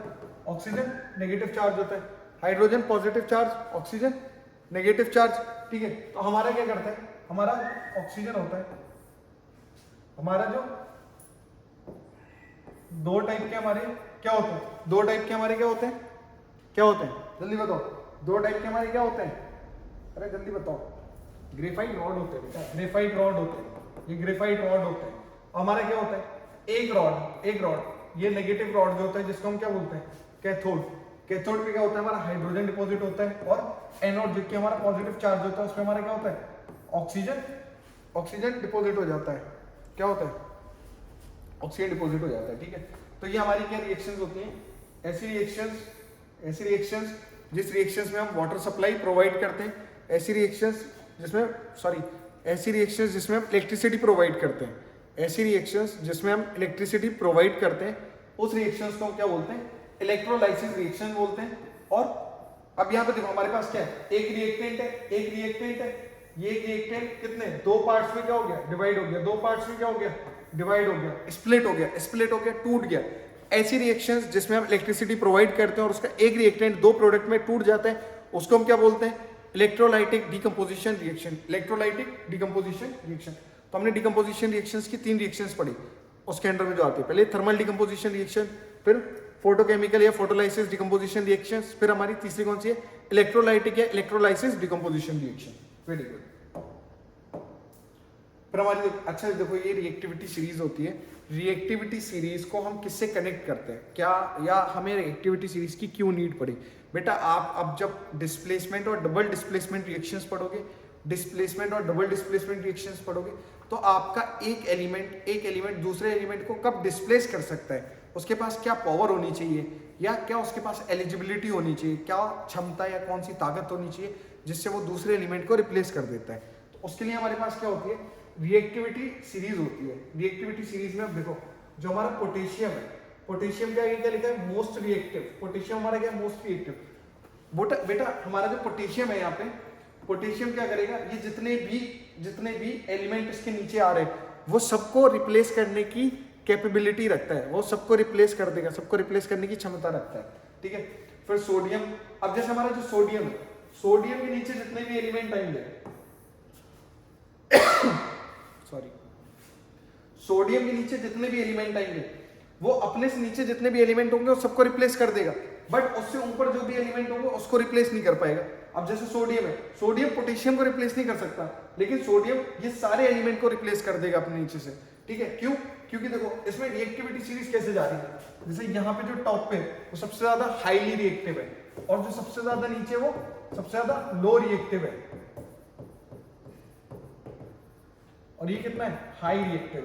ऑक्सीजन नेगेटिव चार्ज होता है। Hydrogen positive charge, oxygen negative charge, ठीक है। तो हमारा क्या करता है, हमारा ऑक्सीजन होता है, हमारा जो दो टाइप के हमारे क्या होते हैं, दो टाइप के हमारे क्या होते हैं, क्या होते हैं जल्दी बताओ, दो टाइप के हमारे क्या होते हैं, अरे जल्दी बताओ। ग्रेफाइट रॉड होते हैं बेटा, ग्रेफाइट रॉड होते हैं, ये ग्रेफाइट रॉड होते हैं। हमारा क्या होता है, एक रॉड, ये नेगेटिव रॉड जो होता है जिसको हम क्या बोलते हैं कैथोड। कैथोड पे क्या होता है, हमारा हाइड्रोजन डिपॉजिट होता है, और एनोड जो कि हमारा पॉजिटिव चार्ज होता है उसमें हमारा क्या होता है ऑक्सीजन डिपॉजिट हो जाता है। क्या होता है, ऑक्सीजन डिपॉजिट हो जाता है, ठीक है। तो ये हमारी क्या रिएक्शंस होती हैं, ऐसी रिएक्शंस जिस रिएक्शंस में हम वाटर सप्लाई प्रोवाइड करते हैं, ऐसी रिएक्शंस जिसमें हम इलेक्ट्रिसिटी प्रोवाइड करते हैं, ऐसी रिएक्शंस जिसमें हम इलेक्ट्रिसिटी प्रोवाइड करते हैं, उस रिएक्शंस को हम क्या बोलते हैं, इलेक्ट्रोलाइसिस रिएक्शन बोलते हैं। और अब यहाँ पे देखो हमारे पास क्या है, एक रिएक्टेंट है, ये रिएक्टेंट कितने दो पार्ट्स में क्या हो गया, डिवाइड हो गया, दो पार्ट्स में क्या हो गया, डिवाइड हो गया, स्प्लिट हो गया, टूट गया। ऐसी रिएक्शंस जिसमें हम इलेक्ट्रिसिटी प्रोवाइड करते हैं और उसका एक रिएक्टेंट दो प्रोडक्ट में टूट जाता है, उसको हम क्या बोलते हैं, इलेक्ट्रोलाइटिक डिकम्पोजिशन रिएक्शन। तो हमने डिकम्पोजिशन रिएक्शंस की तीन रिएक्शंस पढ़ी, उसके अंडर में जो आती है, पहले थर्मल डिकम्पोजिशन रिएक्शन, फिर फोटोकेमिकल या फोटोलाइसिस डिकम्पोजिशन रिएक्शंस, फिर हमारी तीसरी कौन सी है, इलेक्ट्रोलाइटिक या electrolysis decomposition reaction. Very good. फिर हमारी अच्छा देखो ये रिएक्टिविटी सीरीज होती है, रिएक्टिविटी सीरीज को हम किससे कनेक्ट करते हैं, क्या या हमें रिएक्टिविटी सीरीज की क्यों नीड पड़ी। बेटा आप अब जब डिस्प्लेसमेंट और डबल डिस्प्लेसमेंट रिएक्शंस पढ़ोगे, तो आपका एक एलिमेंट दूसरे एलिमेंट को कब डिस्प्लेस कर सकता है, उसके पास क्या पावर होनी चाहिए, या क्या उसके पास एलिजिबिलिटी होनी चाहिए, क्या क्षमता या कौन सी ताकत होनी चाहिए जिससे वो दूसरे एलिमेंट को रिप्लेस कर देता है। तो उसके लिए हमारे पास क्या होती है, रिएक्टिविटी सीरीज होती है। रिएक्टिविटी सीरीज में अब देखो जो हमारा पोटेशियम है, पोटेशियम क्या लिखा है, मोस्ट रिएक्टिव। पोटेशियम हमारा क्या मोस्ट रिएक्टिव। बेटा हमारा जो पोटेशियम है यहाँ पे, पोटेशियम क्या करेगा, ये जितने भी एलिमेंट इसके नीचे आ रहे हैं वो सबको रिप्लेस करने की कैपेबिलिटी रखता है, वो सबको रिप्लेस कर देगा, सबको रिप्लेस करने की क्षमता रखता है, ठीक है। फिर सोडियम, अब जैसे हमारा जो सोडियम है, सोडियम के नीचे जितने भी एलिमेंट आएंगे सोडियम के नीचे जितने भी एलिमेंट आएंगे वो अपने से नीचे जितने भी एलिमेंट होंगे वो सबको रिप्लेस कर देगा, बट उससे ऊपर जो भी एलिमेंट होंगे उसको रिप्लेस नहीं कर पाएगा। अब जैसे सोडियम है, सोडियम पोटेशियम को रिप्लेस नहीं कर सकता, लेकिन सोडियम ये सारे एलिमेंट को रिप्लेस कर देगा अपने नीचे से, ठीक है। क्यों, क्योंकि देखो इसमें रिएक्टिविटी सीरीज कैसे जा रही है, जैसे यहाँ पे जो टॉप पे वो सबसे ज्यादा हाईली रिएक्टिव है, और जो सबसे ज्यादा नीचे वो सबसे ज्यादा लो रिएक्टिव है, और ये कितना है, हाई रिएक्टिव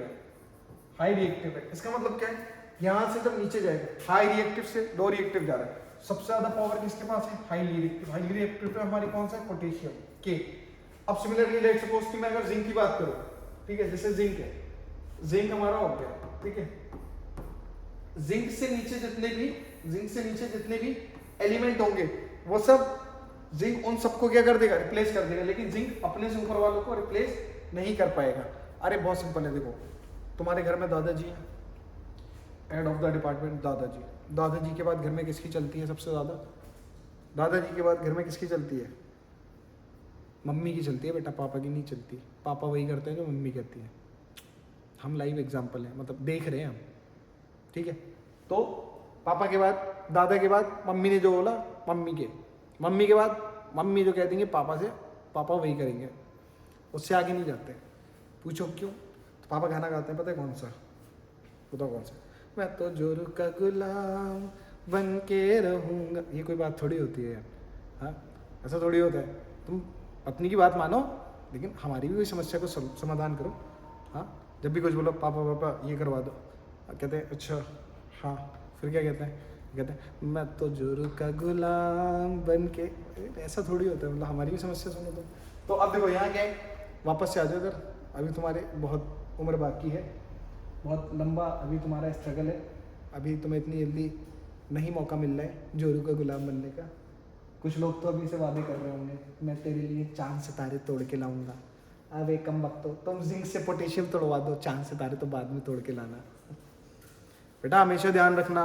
है। इसका मतलब क्या है, यहां से जब नीचे जाएगा हाई रिएक्टिव से लो रिएक्टिव जा रहा है, सबसे ज्यादा पावर किसके पास है, हाईली रिएक्टिव पे हमारी कौन सा है, पोटेशियम के। अब सिमिलरली लेट सपोज कि मैं अगर जिंक की बात करूं, ठीक है, जैसे जिंक है, जिंक हमारा हो गया, ठीक है। जिंक से नीचे जितने भी एलिमेंट होंगे वो सब जिंक उन सबको क्या कर देगा, रिप्लेस कर देगा, लेकिन जिंक अपने से ऊपर वालों को रिप्लेस नहीं कर पाएगा। अरे बहुत सिंपल है, देखो तुम्हारे घर में दादाजी हैं, हेड ऑफ द डिपार्टमेंट दादाजी के बाद घर में किसकी चलती है सबसे ज्यादा, दादाजी के बाद घर में किसकी चलती है, मम्मी की चलती है बेटा, पापा की नहीं चलती। पापा वही करते हैं जो मम्मी कहती है, हम लाइव एग्जांपल हैं, मतलब देख रहे हैं हम, ठीक है। तो पापा के बाद, दादा के बाद मम्मी ने जो बोला मम्मी के बाद मम्मी जो कह देंगे पापा से, पापा वही करेंगे, उससे आगे नहीं जाते। पूछो क्यों, तो पापा गाना गाते हैं, पता है कौन सा, बताओ कौन सा, मैं तो जोरू का गुलाम बन के रहूँगा। ये कोई बात थोड़ी होती है यार, हाँ ऐसा थोड़ी होता है। तुम पत्नी की बात मानो, लेकिन हमारी भी कोई समस्या को समाधान करो। हाँ जब भी कुछ बोलो पापा ये करवा दो, कहते हैं अच्छा हाँ, फिर क्या कहते हैं मैं तो जोरू का गुलाम बन के, ऐसा थोड़ी होता है, मतलब हमारी भी समस्या सुनो तुम। तो अब देखो यहाँ क्या है, वापस से आ जाओ इधर, अभी तुम्हारे बहुत उम्र बाकी है, बहुत लंबा अभी तुम्हारा स्ट्रगल है, अभी तुम्हें इतनी जल्दी
नहीं मौका मिल रहा है जोरू का गुलाम बनने का। कुछ लोग तो अभी से वादे कर रहे होंगे, मैं तेरे लिए चांद सितारे तोड़ के लाऊंगा। अब एक कम वक्त हो, तुम जिंक से पोटेशियम तोड़वा दो, चांद सितारे तो बाद में तोड़ के लाना। बेटा हमेशा ध्यान रखना,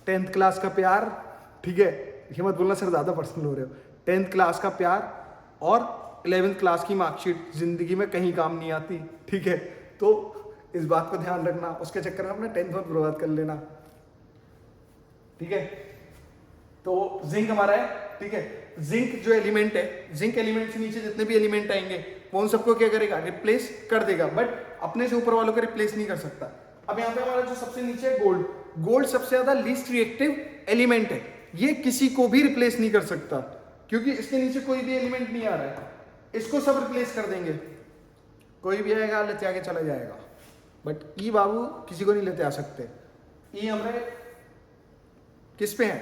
10th क्लास का प्यार, ठीक है, ये मत बोलना सर ज़्यादा पर्सनल हो रहे हो, 10th क्लास का प्यार और 11th क्लास की मार्कशीट जिंदगी में कहीं काम नहीं आती, ठीक है। तो इस बात को ध्यान रखना, उसके चक्कर में अपना 10th मत बर्बाद कर लेना, ठीक है। तो जिंक हमारा है, ठीक है। जिंक जो एलिमेंट है, जिंक एलिमेंट से नीचे जितने भी एलिमेंट आएंगे वो उन सबको क्या करेगा, रिप्लेस कर देगा, बट अपने से ऊपर वालों को रिप्लेस नहीं कर सकता। अब यहाँ पे हमारा जो सबसे नीचे है गोल्ड, गोल्ड सबसे ज्यादा लीस्ट रिएक्टिव एलिमेंट है, ये किसी को भी रिप्लेस नहीं कर सकता क्योंकि इसके नीचे कोई भी एलिमेंट नहीं आ रहा है, इसको सब रिप्लेस कर देंगे। कोई भी आएगा लेते आके चला जाएगा, बट ई बाबू किसी को नहीं लेते आ सकते। ई हमारे किस पे है,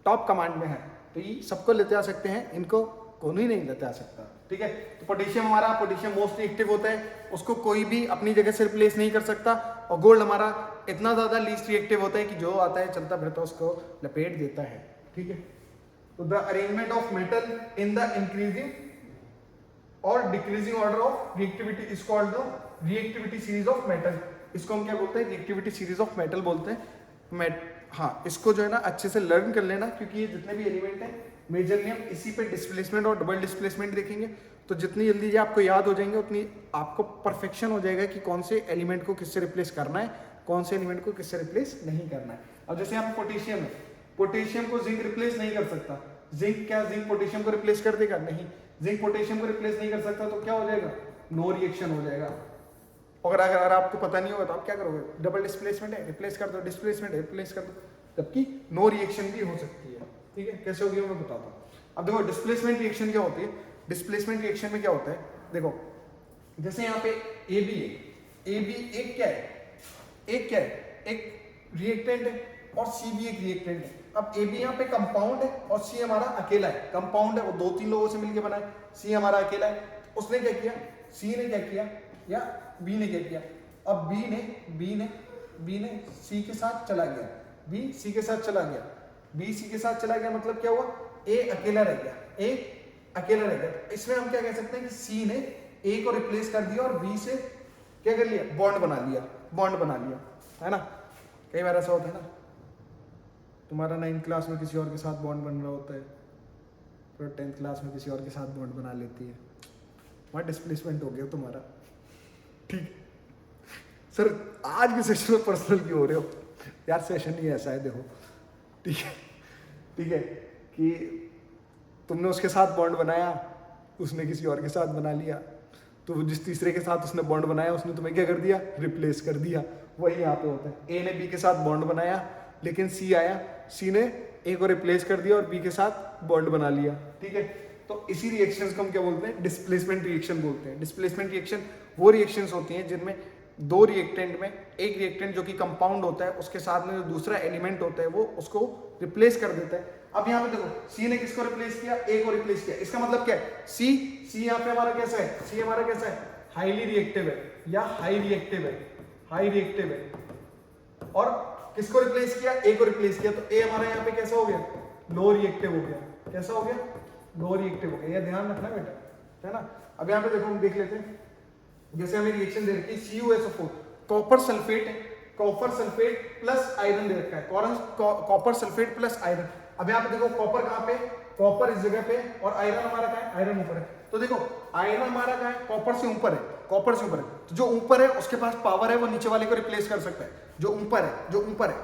टॉप कमांड में है, तो ये सबको लेते आ सकते हैं, इनको कौन ही नहीं लेते आ सकता, ठीक है। तो पोटेशियम हमारा, पोटेशियम मोस्ट रिएक्टिव होता है, उसको कोई भी अपनी जगह से रिप्लेस नहीं कर सकता। और गोल्ड हमारा इतना ज्यादा लीस्ट रिएक्टिव होता है कि जो आता है चलता फिरता उसको लपेट देता है, ठीक है। तो the arrangement of metal in the increasing और decreasing order of reactivity is called the reactivity series of metal. इसको हम क्या बोलते हैं, रिएक्टिविटी सीरीज ऑफ मेटल बोलते हैं। हाँ, इसको जो है ना अच्छे से लर्न कर लेना, क्योंकि ये जितने भी एलिमेंट हैं मेजरली हम इसी पे डिस्प्लेसमेंट और डबल डिस्प्लेसमेंट देखेंगे, तो जितनी जल्दी ये आपको याद हो जाएंगे उतनी आपको परफेक्शन हो जाएगा कि कौन से एलिमेंट को किससे रिप्लेस करना है, कौन से एलिमेंट को किससे रिप्लेस नहीं करना है। अब जैसे यहाँ पे पोटेशियम है, पोटेशियम को जिंक रिप्लेस नहीं कर सकता, जिंक क्या जिंक पोटेशियम को रिप्लेस कर देगा, नहीं, जिंक पोटेशियम को रिप्लेस नहीं कर सकता, तो क्या हो जाएगा, नो रिएक्शन हो जाएगा। और अगर आपको पता नहीं होगा तो आप क्या करोगे, डबल डिस्प्लेसमेंट है रिप्लेस कर दो, डिस्प्लेसमेंट है रिप्लेस कर दो, जबकि नो रिएक्शन भी हो सकती है, ठीक है। कैसे होगी मैं बताता हूँ। अब देखो डिस्प्लेसमेंट रिएक्शन क्या होती है, डिस्प्लेसमेंट रिएक्शन में क्या होता है, देखो जैसे यहाँ पे ए बी है, ए बी एक क्या है, एक क्या है, एक रिएक्टेंट है और सी भी एक रिएक्टेंट है। अब ए बी यहाँ पे कंपाउंड है और सी हमारा अकेला है, कंपाउंड है, वो 2-3 लोगों से मिलकर बना है, सी हमारा अकेला है। उसने क्या किया, सी ने क्या किया या बी ने क्या किया, अब बी ने सी के साथ चला गया, बी सी के साथ चला गया, बी सी के साथ चला गया, मतलब क्या हुआ, ए अकेला रह गया, ए अकेला रह गया। इसमें हम क्या कह सकते हैं कि सी ने ए को रिप्लेस कर दिया और बी से क्या कर लिया, बॉन्ड बना लिया, बॉन्ड बना लिया, है ना। कई बार ऐसा होता है ना, तुम्हारा 9th क्लास में किसी और के साथ बॉन्ड बन रहा होता है, फिर 10th क्लास में किसी और के साथ बॉन्ड बना लेती है, वहाँ डिस्प्लेसमेंट हो गया तुम्हारा, ठीक। सर आज के सेशन में पर्सनल क्यों हो रहे हो यार, सेशन ही ऐसा है, देखो ठीक है, ठीक है, कि तुमने उसके साथ बॉन्ड बनाया, उसने किसी और के साथ बना लिया, तो जिस तीसरे के साथ उसने बॉन्ड बनाया उसने तुम्हें क्या कर दिया, रिप्लेस कर दिया। वही यहाँ पे होता है, ए ने बी के साथ बॉन्ड बनाया लेकिन सी आया, सी ने ए को रिप्लेस कर दिया और बी के साथ बॉन्ड बना लिया, ठीक है। तो इसी रिएक्शंस को हम क्या बोलते हैं, डिस्प्लेसमेंट रिएक्शन बोलते हैं। डिस्प्लेसमेंट रिएक्शन वो रिएक्शंस होती हैं जिनमें दो रिएक्टेंट में एक रिएक्टेंट जो कि कंपाउंड होता है उसके साथ में जो दूसरा एलिमेंट होता है वो उसको रिप्लेस कर देता है। अब यहाँ पे देखो सी ने किसको रिप्लेस किया, ए को रिप्लेस किया, इसका मतलब क्या है, सी यहाँ पे हमारा कैसा है, सी हमारा कैसा है, हाईली रिएक्टिव है या हाई रिएक्टिव है, हाई रिएक्टिव है। और किसको रिप्लेस किया, ए को रिप्लेस किया, तो ए हमारा यहाँ पे कैसा हो गया, लो रिएक्टिव हो गया। कैसा हो गया, लो रिएक्टिव हो गया, ये ध्यान रखना बेटा, है ना। अब यहाँ पे देखो हम देख लेते हैं, जैसे हमें रिएक्शन दे रखी है CuSO4, कॉपर सल्फेट है, कॉपर सल्फेट प्लस आयरन दे रखा है, कॉपर सल्फेट प्लस आयरन। अब यहाँ पे देखो कॉपर कहाँ पे, कॉपर इस जगह पे और आयरन हमारा कहाँ है, आयरन ऊपर है। तो देखो आयरन हमारा कहाँ है, कॉपर से ऊपर है, कॉपर से ऊपर है, तो जो ऊपर है उसके पास पावर है, वो नीचे वाले को रिप्लेस कर सकता है। जो ऊपर है, जो ऊपर है,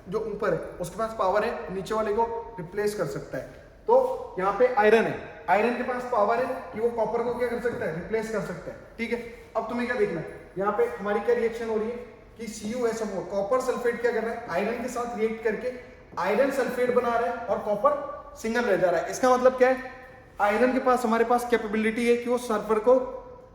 जो ऊपर है उसके पास पावर है, नीचे वाले को रिप्लेस कर सकता है। तो यहाँ पे आयरन है, आयरन के पास पावर है कि वो कॉपर को क्या कर सकता है, रिप्लेस कर सकता है, ठीक है। अब तुम्हें क्या देखना है, यहाँ पे हमारी क्या रिएक्शन हो रही है कि CuSO4 कॉपर सल्फेट क्या कर रहा है, आयरन के साथ रिएक्ट करके आयरन सल्फेट बना रहा है और कॉपर सिंगल रह जा रहा है। इसका मतलब क्या है, आयरन के पास हमारे पास कैपेबिलिटी है कि वो सल्फर को,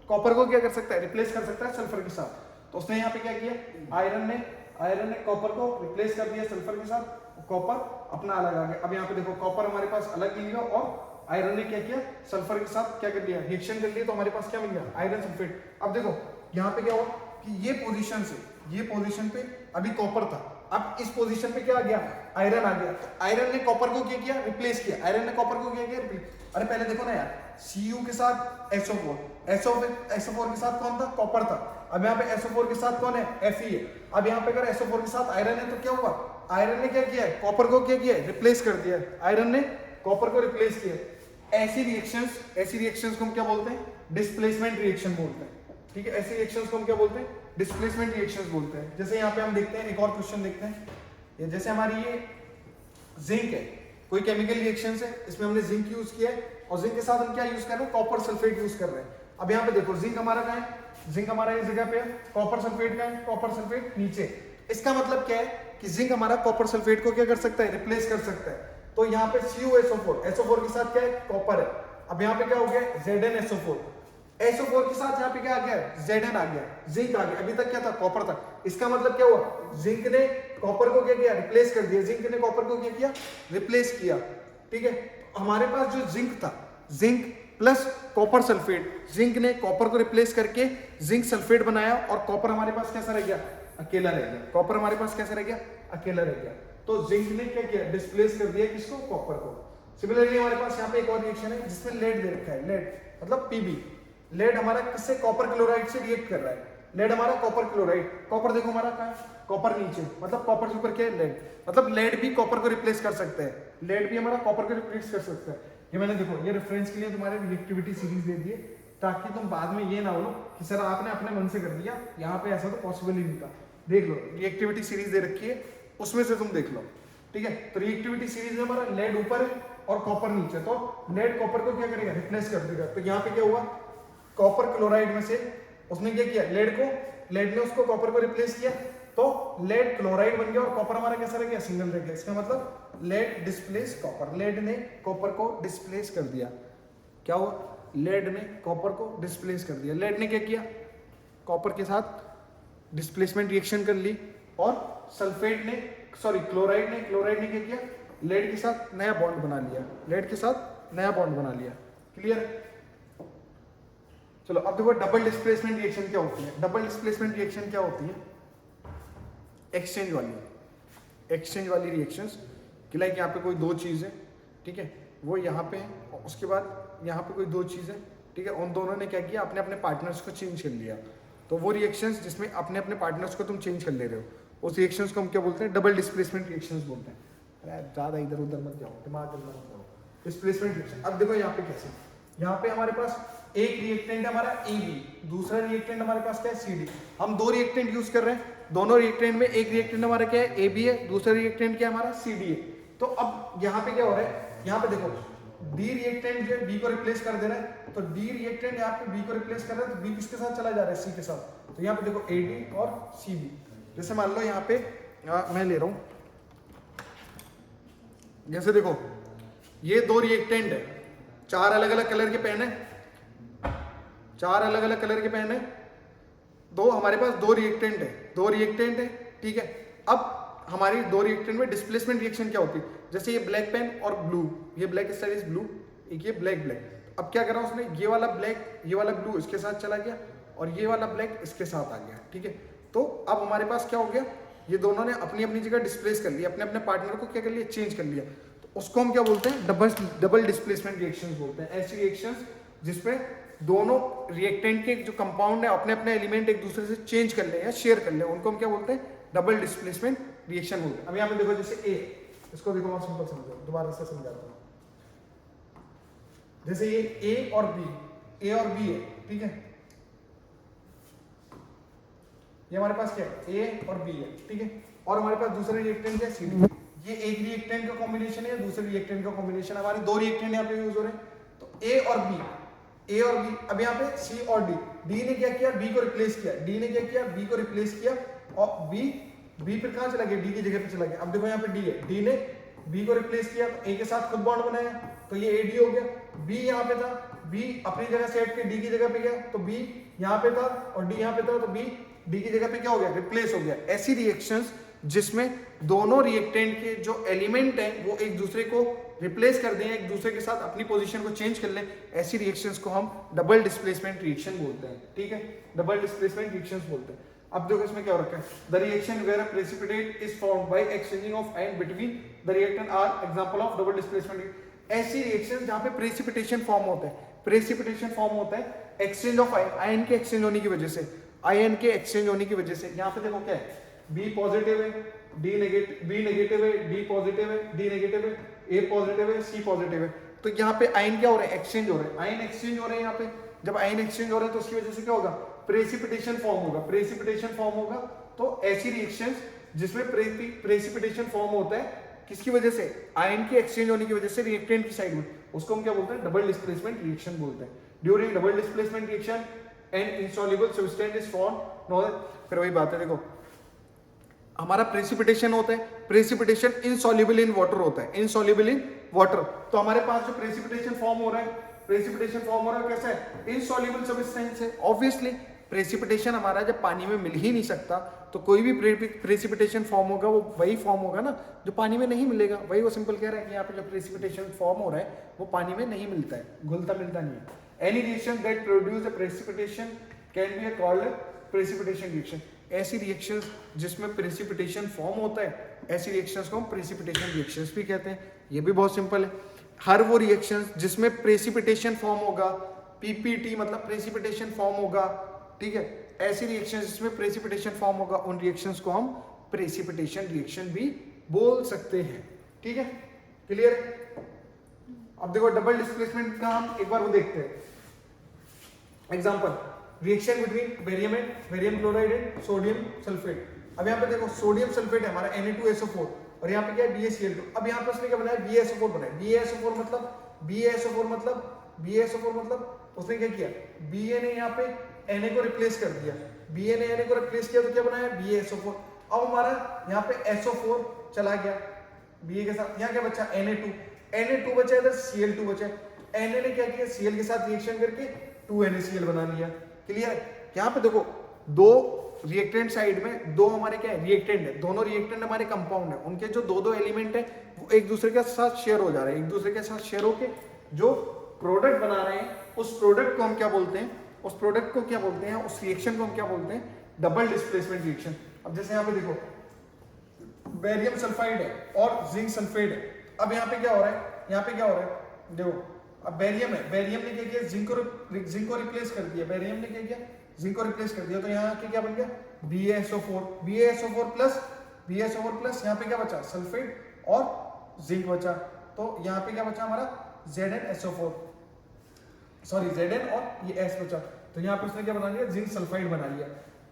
कॉपर को क्या कर सकता है, रिप्लेस कर सकता है सल्फर के साथ। तो उसने यहाँ पे क्या किया, आयरन ने कॉपर को रिप्लेस कर दिया सल्फर के साथ, कॉपर अपना अलग आ गया। अब यहाँ पे देखो कॉपर हमारे पास अलग लिया और आयरन ने क्या किया, सल्फर के साथ क्या कर लिया, रिएक्शन कर लिया, तो हमारे पास क्या मिल गया, आयरन सल्फेट। अब देखो यहाँ पे क्या हुआ कि ये पोजीशन से ये पोजीशन पे अभी कॉपर था, अब इस पोजीशन पे क्या आ गया,
आयरन आ गया, तो आयरन ने कॉपर को क्या किया, रिप्लेस किया, आयरन ने कॉपर को क्या किया, अरे पहले देखो ना यार, Cu के साथ SO4, SO4 के साथ कौन था, कॉपर था। अब यहाँ पे SO4 के साथ कौन है, Fe है। अब यहाँ पे अगर SO4 के साथ आयरन है तो क्या हुआ, आयरन ने क्या किया है, कॉपर को क्या किया है, रिप्लेस कर दिया है, आयरन ने कॉपर को रिप्लेस किया है। ऐसी रिएक्शंस को हम क्या बोलते हैं, डिस्प्लेसमेंट रिएक्शन बोलते हैं, ठीक है। ऐसी रिएक्शंस को हम क्या बोलते हैं, डिस्प्लेसमेंट रिएक्शंस बोलते हैं। जैसे यहाँ पे हम देखते हैं, एक और क्वेश्चन देखते हैं, ये जैसे हमारी ये जिंक है, कोई केमिकल रिएक्शन है, इसमें हमने जिंक यूज किया है और जिंक के साथ हम क्या यूज कर रहे हैं, कॉपर सल्फेट यूज कर रहे हैं। अब यहाँ पे देखो जिंक हमारा कहाँ है, जिंक हमारा इस जगह पे है, कॉपर सल्फेट का है, कॉपर सल्फेट नीचे। इसका मतलब क्या है कि जिंक हमारा कॉपर सल्फेट को क्या कर सकता है, रिप्लेस कर सकता है। तो यहाँ पे CuSO4, SO4 के साथ क्या है, कॉपर है। अब यहाँ पे क्या हो गया, ZnSO4, SO4 के साथ यहाँ पे क्या आ गया, Zn आ गया, जिंक आ गया। अभी तक क्या था, कॉपर था। इसका मतलब क्या हुआ, जिंक ने कॉपर को क्या किया, रिप्लेस कर दिया, जिंक ने कॉपर को क्या किया, रिप्लेस किया, ठीक है। हमारे पास जो जिंक था, zinc plus copper sulphate, zinc ने कॉपर को रिप्लेस करके जिंक सल्फेट बनाया और कॉपर हमारे पास कैसा रह गया, अकेला रह गया। कॉपर हमारे पास कैसा रह गया, अकेला रह गया। तो जिंक ने क्या किया, डिस्प्लेस कर दिया किसको, कॉपर को। सिमिलरली हमारे पास यहाँ पे एक और रिएक्शन है जिसमें लेड दे रखा है, लेड मतलब Pb। लेड हमारा किससे, कॉपर क्लोराइड से रिएक्ट कर रहा है। लेड हमारा कॉपर क्लोराइड, कॉपर देखो हमारा कहाँ है, कॉपर नीचे, मतलब कॉपर के ऊपर क्या है, लेड। मतलब लेड भी कॉपर को रिप्लेस कर सकता है, लेड भी हमारा कॉपर को रिप्लेस कर सकता है। ये मैंने देखो, ये रेफरेंस के लिए तुम्हारे रिएक्टिविटी सीरीज दे दिए, ताकि तुम बाद में ये ना हो कि सर आपने अपने मन से कर दिया, यहाँ पे ऐसा तो पॉसिबल ही नहीं था। देख लो, रिएक्टिविटी सीरीज दे रखी है, उसमें से तुम देख लो, ठीक है। तो रिएक्टिविटी सीरीज में हमारा लेड ऊपर है और कॉपर नीचे, तो लेड कॉपर को क्या करेगा, रिप्लेस कर देगा। तो यहाँ पे क्या हुआ, कॉपर क्लोराइड में से उसने क्या किया, लेड ने उसको कॉपर को रिप्लेस किया, तो लेड क्लोराइड बन गया और कॉपर हमारा कैसा रह गया, सिंगल रह गया। इसका मतलब लेड डिस्प्लेस कॉपर, लेड ने कॉपर को डिस्प्लेस कर दिया। क्या हुआ, लेड ने कॉपर को डिस्प्लेस कर दिया। लेड ने क्या किया, कॉपर के साथ डिस्प्लेसमेंट रिएक्शन कर ली और सल्फेट ने, सॉरी क्लोराइड ने क्या किया, लेड के साथ नया बॉन्ड बना लिया, लेड के साथ नया बॉन्ड बना लिया। क्लियर। चलो अब देखो डबल डिस्प्लेसमेंट रिएक्शन क्या होती है। डबल डिस्प्लेसमेंट रिएक्शन क्या होती है, एक्सचेंज वाली रिएक्शंस कि लाइक यहाँ पे कोई दो चीज़ है, ठीक है, वो यहाँ पे है और उसके बाद यहाँ पे कोई दो चीज़ है, ठीक है, उन दोनों ने क्या किया, अपने अपने पार्टनर्स को चेंज कर लिया। तो वो रिएक्शंस जिसमें अपने अपने पार्टनर्स को तुम चेंज कर ले रहे हो, उस रिएक्शंस को हम क्या बोलते हैं, डबल डिस्प्लेसमेंट रिएक्शंस बोलते हैं। अरे ज़्यादा इधर उधर मत जाओ, दिमाग गंदा मत करो। डिस्प्लेसमेंट रिएक्शन, अब देखो यहाँ पे कैसे, यहाँ पे हमारे पास एक रिएक्टेंट है हमारा AB, दूसरा रिएक्टेंट हमारे पास क्या है, CD। हम दो रिएक्टेंट यूज कर रहे हैं, दोनों रिएक्टेंट में एक रिएक्टेंट हमारा क्या है, AB है, दूसरा रिएक्टेंट क्या है हमारा, CD है। तो अब यहाँ पे क्या हो रहा है, यहाँ पे देखो D रिएक्टेंट जो है B को रिप्लेस कर दे रहा है, तो D रिएक्टेंट यहाँ पे B को रिप्लेस कर रहा है, तो B किसके साथ चला जा रहा है, C के साथ। तो यहाँ पे देखो AD और CB। जैसे मान लो यहाँ पे मैं ले रहा हूँ, जैसे देखो ये दो रिएक्टेंट है, चार अलग अलग कलर के पेन है, चार अलग अलग कलर के पेन है, दो हमारे पास दो रिएक्टेंट है, ठीक है। अब हमारी दो रिएक्टेंट में डिस्प्लेसमेंट रिएक्शन क्या होती है, जैसे ये ब्लैक पेन और ब्लू, ये ब्लैक स्टाइल इज ब्लू, एक ये ब्लैक। अब क्या करा उसने, ये वाला ब्लैक, ये वाला ब्लू इसके साथ चला गया और ये वाला ब्लैक इसके साथ आ गया, ठीक है। तो अब हमारे पास क्या हो गया, ये दोनों ने अपनी अपनी जगह डिस्प्लेस कर लिया, अपने अपने पार्टनर को क्या कर लिया, चेंज कर लिया। तो उसको हम क्या बोलते हैं, डबल डिस्प्लेसमेंट रिएक्शंस बोलते हैं। ऐसी रिएक्शंस जिसमें दोनों रिएक्टेंट के जो कंपाउंड है अपने अपने एलिमेंट एक दूसरे से चेंज कर ले या शेयर कर ले, उनको हम क्या बोलते हैं, डबल डिस्प्लेसमेंट रिएक्शन बोलते हैं। अब यहाँ पे देखो जैसे A, इसको देखो मैं सिंपल समझो, दोबारा से समझाता हूँ। जैसे ये A और B है, ठीक है, ये हमारे पास क्या है, A और B है, ठीक है। और हमारे पास दूसरा रिएक्टेंट है CD। ये एक रिएक्टेंट का कॉम्बिनेशन है, दूसरे रिएक्टेंट का कॉम्बिनेशन। हमारे दो रिएक्टेंट यहाँ पे यूज हो रहे हैं, तो A और B। अब यहाँ पे C और D ने क्या किया, B को रिप्लेस किया, B को रिप्लेस किया और B फिर कहाँ चला गया, D की जगह पे चला गया। अब देखो यहाँ पे D है, D ने B को रिप्लेस किया तो A के साथ खुद बॉन्ड बनाया, तो ये AD हो गया। B यहाँ पे था, B अपनी जगह से हट के D की जगह पे गया, तो B यहाँ पे था और D यहाँ पे था, तो B D की जगह पे क्या हो गया, रिप्लेस हो गया। ऐसी रिएक्शंस जिसमें दोनों रिएक्टेंट के जो एलिमेंट हैं वो एक दूसरे को रिप्लेस कर दें, एक दूसरे के साथ अपनी पोजीशन को चेंज कर लें, ऐसी रिएक्शंस को हम डबल डिस्प्लेसमेंट रिएक्शन बोलते हैं, ठीक है, डबल डिस्प्लेसमेंट रिएक्शंस बोलते हैं। अब देखो इसमें क्या हो रखा है, the reaction where precipitate is formed by exchanging of ion between the reactant are example of double displacement. ऐसी रिएक्शन जहां पे प्रेसिपिटेशन फॉर्म होता है, प्रेसिपिटेशन फॉर्म होता है एक्सचेंज ऑफ आयन, आयन के एक्सचेंज होने की वजह से, आयन के एक्सचेंज होने की वजह से। यहाँ पे देखो क्या है, बी पॉजिटिव है, डी नेगेटिव, बी नेगेटिव है, डी पॉजिटिव है, डी नेगेटिव है, ए पॉजिटिव है, सी पॉजिटिव है। तो यहाँ पे आयन क्या हो रहा है, एक्सचेंज हो रहा है, आयन एक्सचेंज हो रहे हैं यहाँ पे। जब आयन एक्सचेंज हो रहे हैं तो उसकी वजह से क्या होगा, प्रेसिपिटेशन फॉर्म होगा, प्रेसिपिटेशन फॉर्म होगा। तो ऐसी रिएक्शंस जिसमें प्रेसिपिटेशन फॉर्म होता है किसकी वजह से, आयन के एक्सचेंज होने की वजह से रिएक्टेंट की साइड में, उसको हम क्या बोलते हैं, डबल डिस्प्लेसमेंट रिएक्शन बोलते हैं। During double displacement reaction and insoluble substance is formed. फिर वही बात है, देखो हमारा प्रेसिपिटेशन होता है, प्रेसिपिटेशन इनसॉल्युबल इन वाटर होता है, इनसॉल्युबल इन वाटर। तो हमारे पास जो प्रेसिपिटेशन फॉर्म हो रहा है, प्रेसिपिटेशन फॉर्म हो रहा है कैसा है, इनसॉल्युबल सब्सटेंस है। ऑब्वियसली प्रेसिपिटेशन हमारा जब पानी में मिल ही नहीं सकता, तो कोई भी प्रेसिपिटेशन फॉर्म होगा वो वही फॉर्म होगा ना जो पानी में नहीं मिलेगा। वही वो सिंपल कह रहा है कि यहाँ पे जो प्रेसिपिटेशन फॉर्म हो रहा है वो पानी में नहीं मिलता है, घुलता मिलता नहीं है। Any reaction that produce a precipitation can be called precipitation reaction. ऐसी रिएक्शंस जिसमें प्रेसिपिटेशन फॉर्म होता है, ऐसी रिएक्शंस को हम प्रेसिपिटेशन रिएक्शंस भी कहते हैं। ये भी बहुत सिंपल है। हर वो रिएक्शंस जिसमें प्रेसिपिटेशन फॉर्म होगा, पीपीटी मतलब प्रेसिपिटेशन फॉर्म होगा, ठीक है, ऐसी रिएक्शंस जिसमें प्रेसिपिटेशन फॉर्म होगा, उन रिएक्शंस को हम प्रेसिपिटेशन रिएक्शन भी बोल सकते हैं। ठीक है, क्लियर। अब देखो डबल डिस्प्लेसमेंट का हम एक बार वो देखते हैं example, reaction between barium and barium chloride and sodium sulphate. अब यहाँ पे देखो सोडियम सल्फेट है हमारा Na2SO4 और यहाँ पे क्या है BaCl2। अब यहाँ पे उसने क्या बनाया, BaSO4 बनाया। BaSO4 मतलब उसने क्या किया, Ba ने यहाँ पे Na को रिप्लेस कर दिया, Ba ने Na को रिप्लेस किया तो क्या बनाया BaSO4। अब हमारा यहाँ पे SO4 चला गया Ba के साथ, यहाँ क्या बचा Na2 बचा, इधर Cl2 बचा। Na ने क्या किया, Cl के साथ रिएक्शन करके 2NaCl बना लिया। क्लियर। यहाँ पे देखो दो रिएक्टेंट साइड में दो हमारे क्या है, रिएक्टेंट है, दोनों रिएक्टेंट हमारे कंपाउंड है, उनके जो दो एलिमेंट है वो एक दूसरे के साथ शेयर हो जा रहे हैं। एक दूसरे के साथ शेयर होके जो प्रोडक्ट बना रहे हैं, उस प्रोडक्ट को हम क्या बोलते हैं, उस प्रोडक्ट को क्या बोलते हैं, उस रिएक्शन को हम क्या बोलते हैं, डबल डिस्प्लेसमेंट रिएक्शन। अब जैसे यहाँ पे देखो बेरियम सल्फाइड है और जिंक सल्फेट है। अब यहाँ पे क्या हो रहा है, यहाँ पे क्या हो रहा है, देखो अब बेरियम है, बेरियम ने क्या किया, जिंक को रिप्लेस कर दिया, बेरियम ने क्या किया, जिंक को रिप्लेस कर दिया। तो यहाँ के क्या बन गया, BaSO4 प्लस यहाँ पे क्या बचा, सल्फेट और जिंक बचा। तो यहाँ पे क्या बचा हमारा ZnSO4, सॉरी Zn और ये S बचा। तो यहाँ पे उसने क्या बना लिया, जिंक सल्फाइड बना लिया।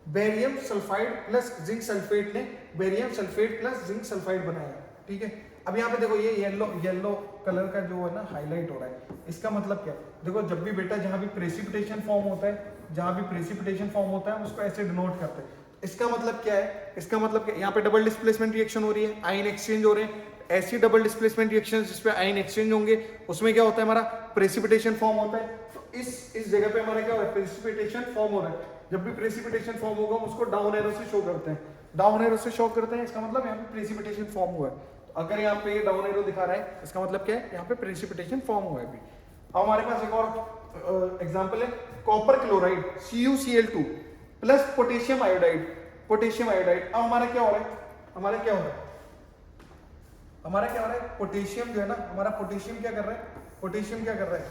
Barium sulphide plus zinc sulphate ने barium sulphate plus zinc sulphide बनाया। ठीक है। अब यहाँ पे देखो ये येलो कलर का जो है ना हाईलाइट हो रहा है, इसका मतलब क्या है, देखो जब भी बेटा जहां भी प्रेसिपिटेशन फॉर्म होता है, जहां भी प्रेसिपिटेशन फॉर्म होता है उसको ऐसे डिनोट करते हैं। इसका मतलब क्या है, इसका मतलब क्या, यहाँ पे डबल डिस्प्लेसमेंट रिएक्शन हो रही है, आयन एक्सचेंज हो रहे हैं। ऐसी डबल डिस्प्लेसमेंट रिएक्शन जिसपे आयन एक्सचेंज होंगे उसमें क्या होता है, हमारा प्रेसिपिटेशन फॉर्म होता है। तो इस जगह पे हमारा क्या हो रहा है, प्रेसिपिटेशन फॉर्म हो रहा है। जब भी प्रेसिपिटेशन फॉर्म होगा हम उसको डाउन एरो से शो करते हैं, डाउन एरो से शो करते हैं, इसका मतलब यहाँ पे प्रेसिपिटेशन फॉर्म हुआ है। अगर यहाँ पे डाउन एरो दिखा रहा है इसका मतलब क्या है, यहाँ पे प्रेसिपिटेशन फॉर्म हुआ है अभी। अब हमारे पास एक और एग्जांपल है, copper chloride CuCl2 plus potassium iodide, अब हमारा क्या हो रहा है, हमारा क्या हो रहा है, पोटेशियम जो है ना, हमारा पोटेशियम क्या कर रहा है,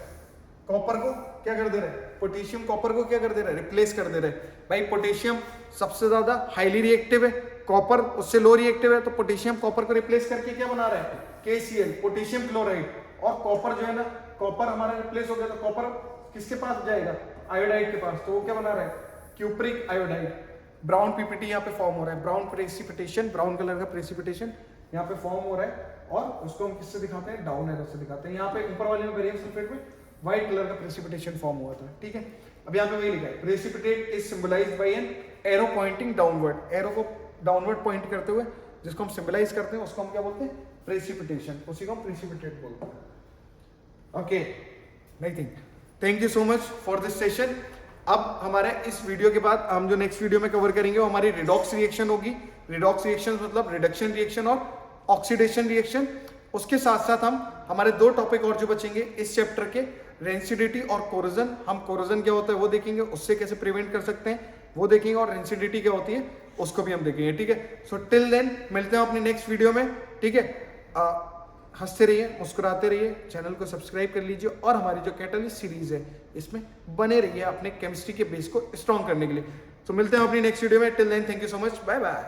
कॉपर को क्या कर दे रहा है, पोटेशियम कॉपर को क्या कर दे रहा है, रिप्लेस कर दे रहा है। भाई पोटेशियम सबसे ज्यादा हाईली रिएक्टिव है, कॉपर उससे लो रिएक्टिव है, तो पोटेशियम कॉपर को रिप्लेस करके क्या बना रहा है, KCl पोटेशियम क्लोराइड। और कॉपर जो है ना, कॉपर हमारा रिप्लेस हो गया तो कॉपर किसके पास जाएगा, आयोडाइड के पास। तो वो क्या बना रहा है, क्यूप्रिक आयोडाइड। ब्राउन पीपीटी यहाँ पे फॉर्म हो रहा है, ब्राउन प्रेसिपिटेशन, ब्राउन कलर का प्रेसिपिटेशन यहाँ पे फॉर्म हो रहा है। और उसको हम किससे दिखाते हैं, डाउन एरो से दिखाते हैं। यहाँ पे ऊपर वाले में बेरियम सल्फेट में व्हाइट कलर का प्रेसिपिटेशन फॉर्म हुआ था। ठीक है। अब यहाँ पे वही लिखा है, precipitate is symbolised by an arrow pointing downward, arrow को डाउनवर्ड पॉइंट करते हुए जिसको हम सिंबलाइज करते हैं उसको हम क्या बोलते हैं, प्रेसिपिटेशन, उसी को हम प्रेसिपिटेट बोलते हैं। Okay, I think thank you so much for this session. अब हमारे इस वीडियो के बाद हम जो नेक्स्ट वीडियो में कवर करेंगे वो हमारी रिडॉक्स रिएक्शन होगी। रिडॉक्स रिएक्शन मतलब रिडक्शन रिएक्शन और ऑक्सीडेशन रिएक्शन। उसके साथ साथ हम हमारे दो टॉपिक और जो बचेंगे इस चैप्टर के, रेंसिडिटी और कोरोजन। हम कोरोजन क्या होता है वो देखेंगे, उससे कैसे प्रिवेंट कर सकते हैं, वो देखेंगे, और रेंसिडिटी क्या होती है उसको भी हम देखेंगे, ठीक है। सो टिल देन मिलते हैं अपनी नेक्स्ट वीडियो में, ठीक है। हंसते रहिए, मुस्कुराते रहिए, चैनल को सब्सक्राइब कर लीजिए, और हमारी जो कैटलिस्ट सीरीज है इसमें बने रहिए अपने केमिस्ट्री के बेस को स्ट्रॉन्ग करने के लिए। तो मिलते हैं अपनी नेक्स्ट वीडियो में, till then thank you so much, bye bye.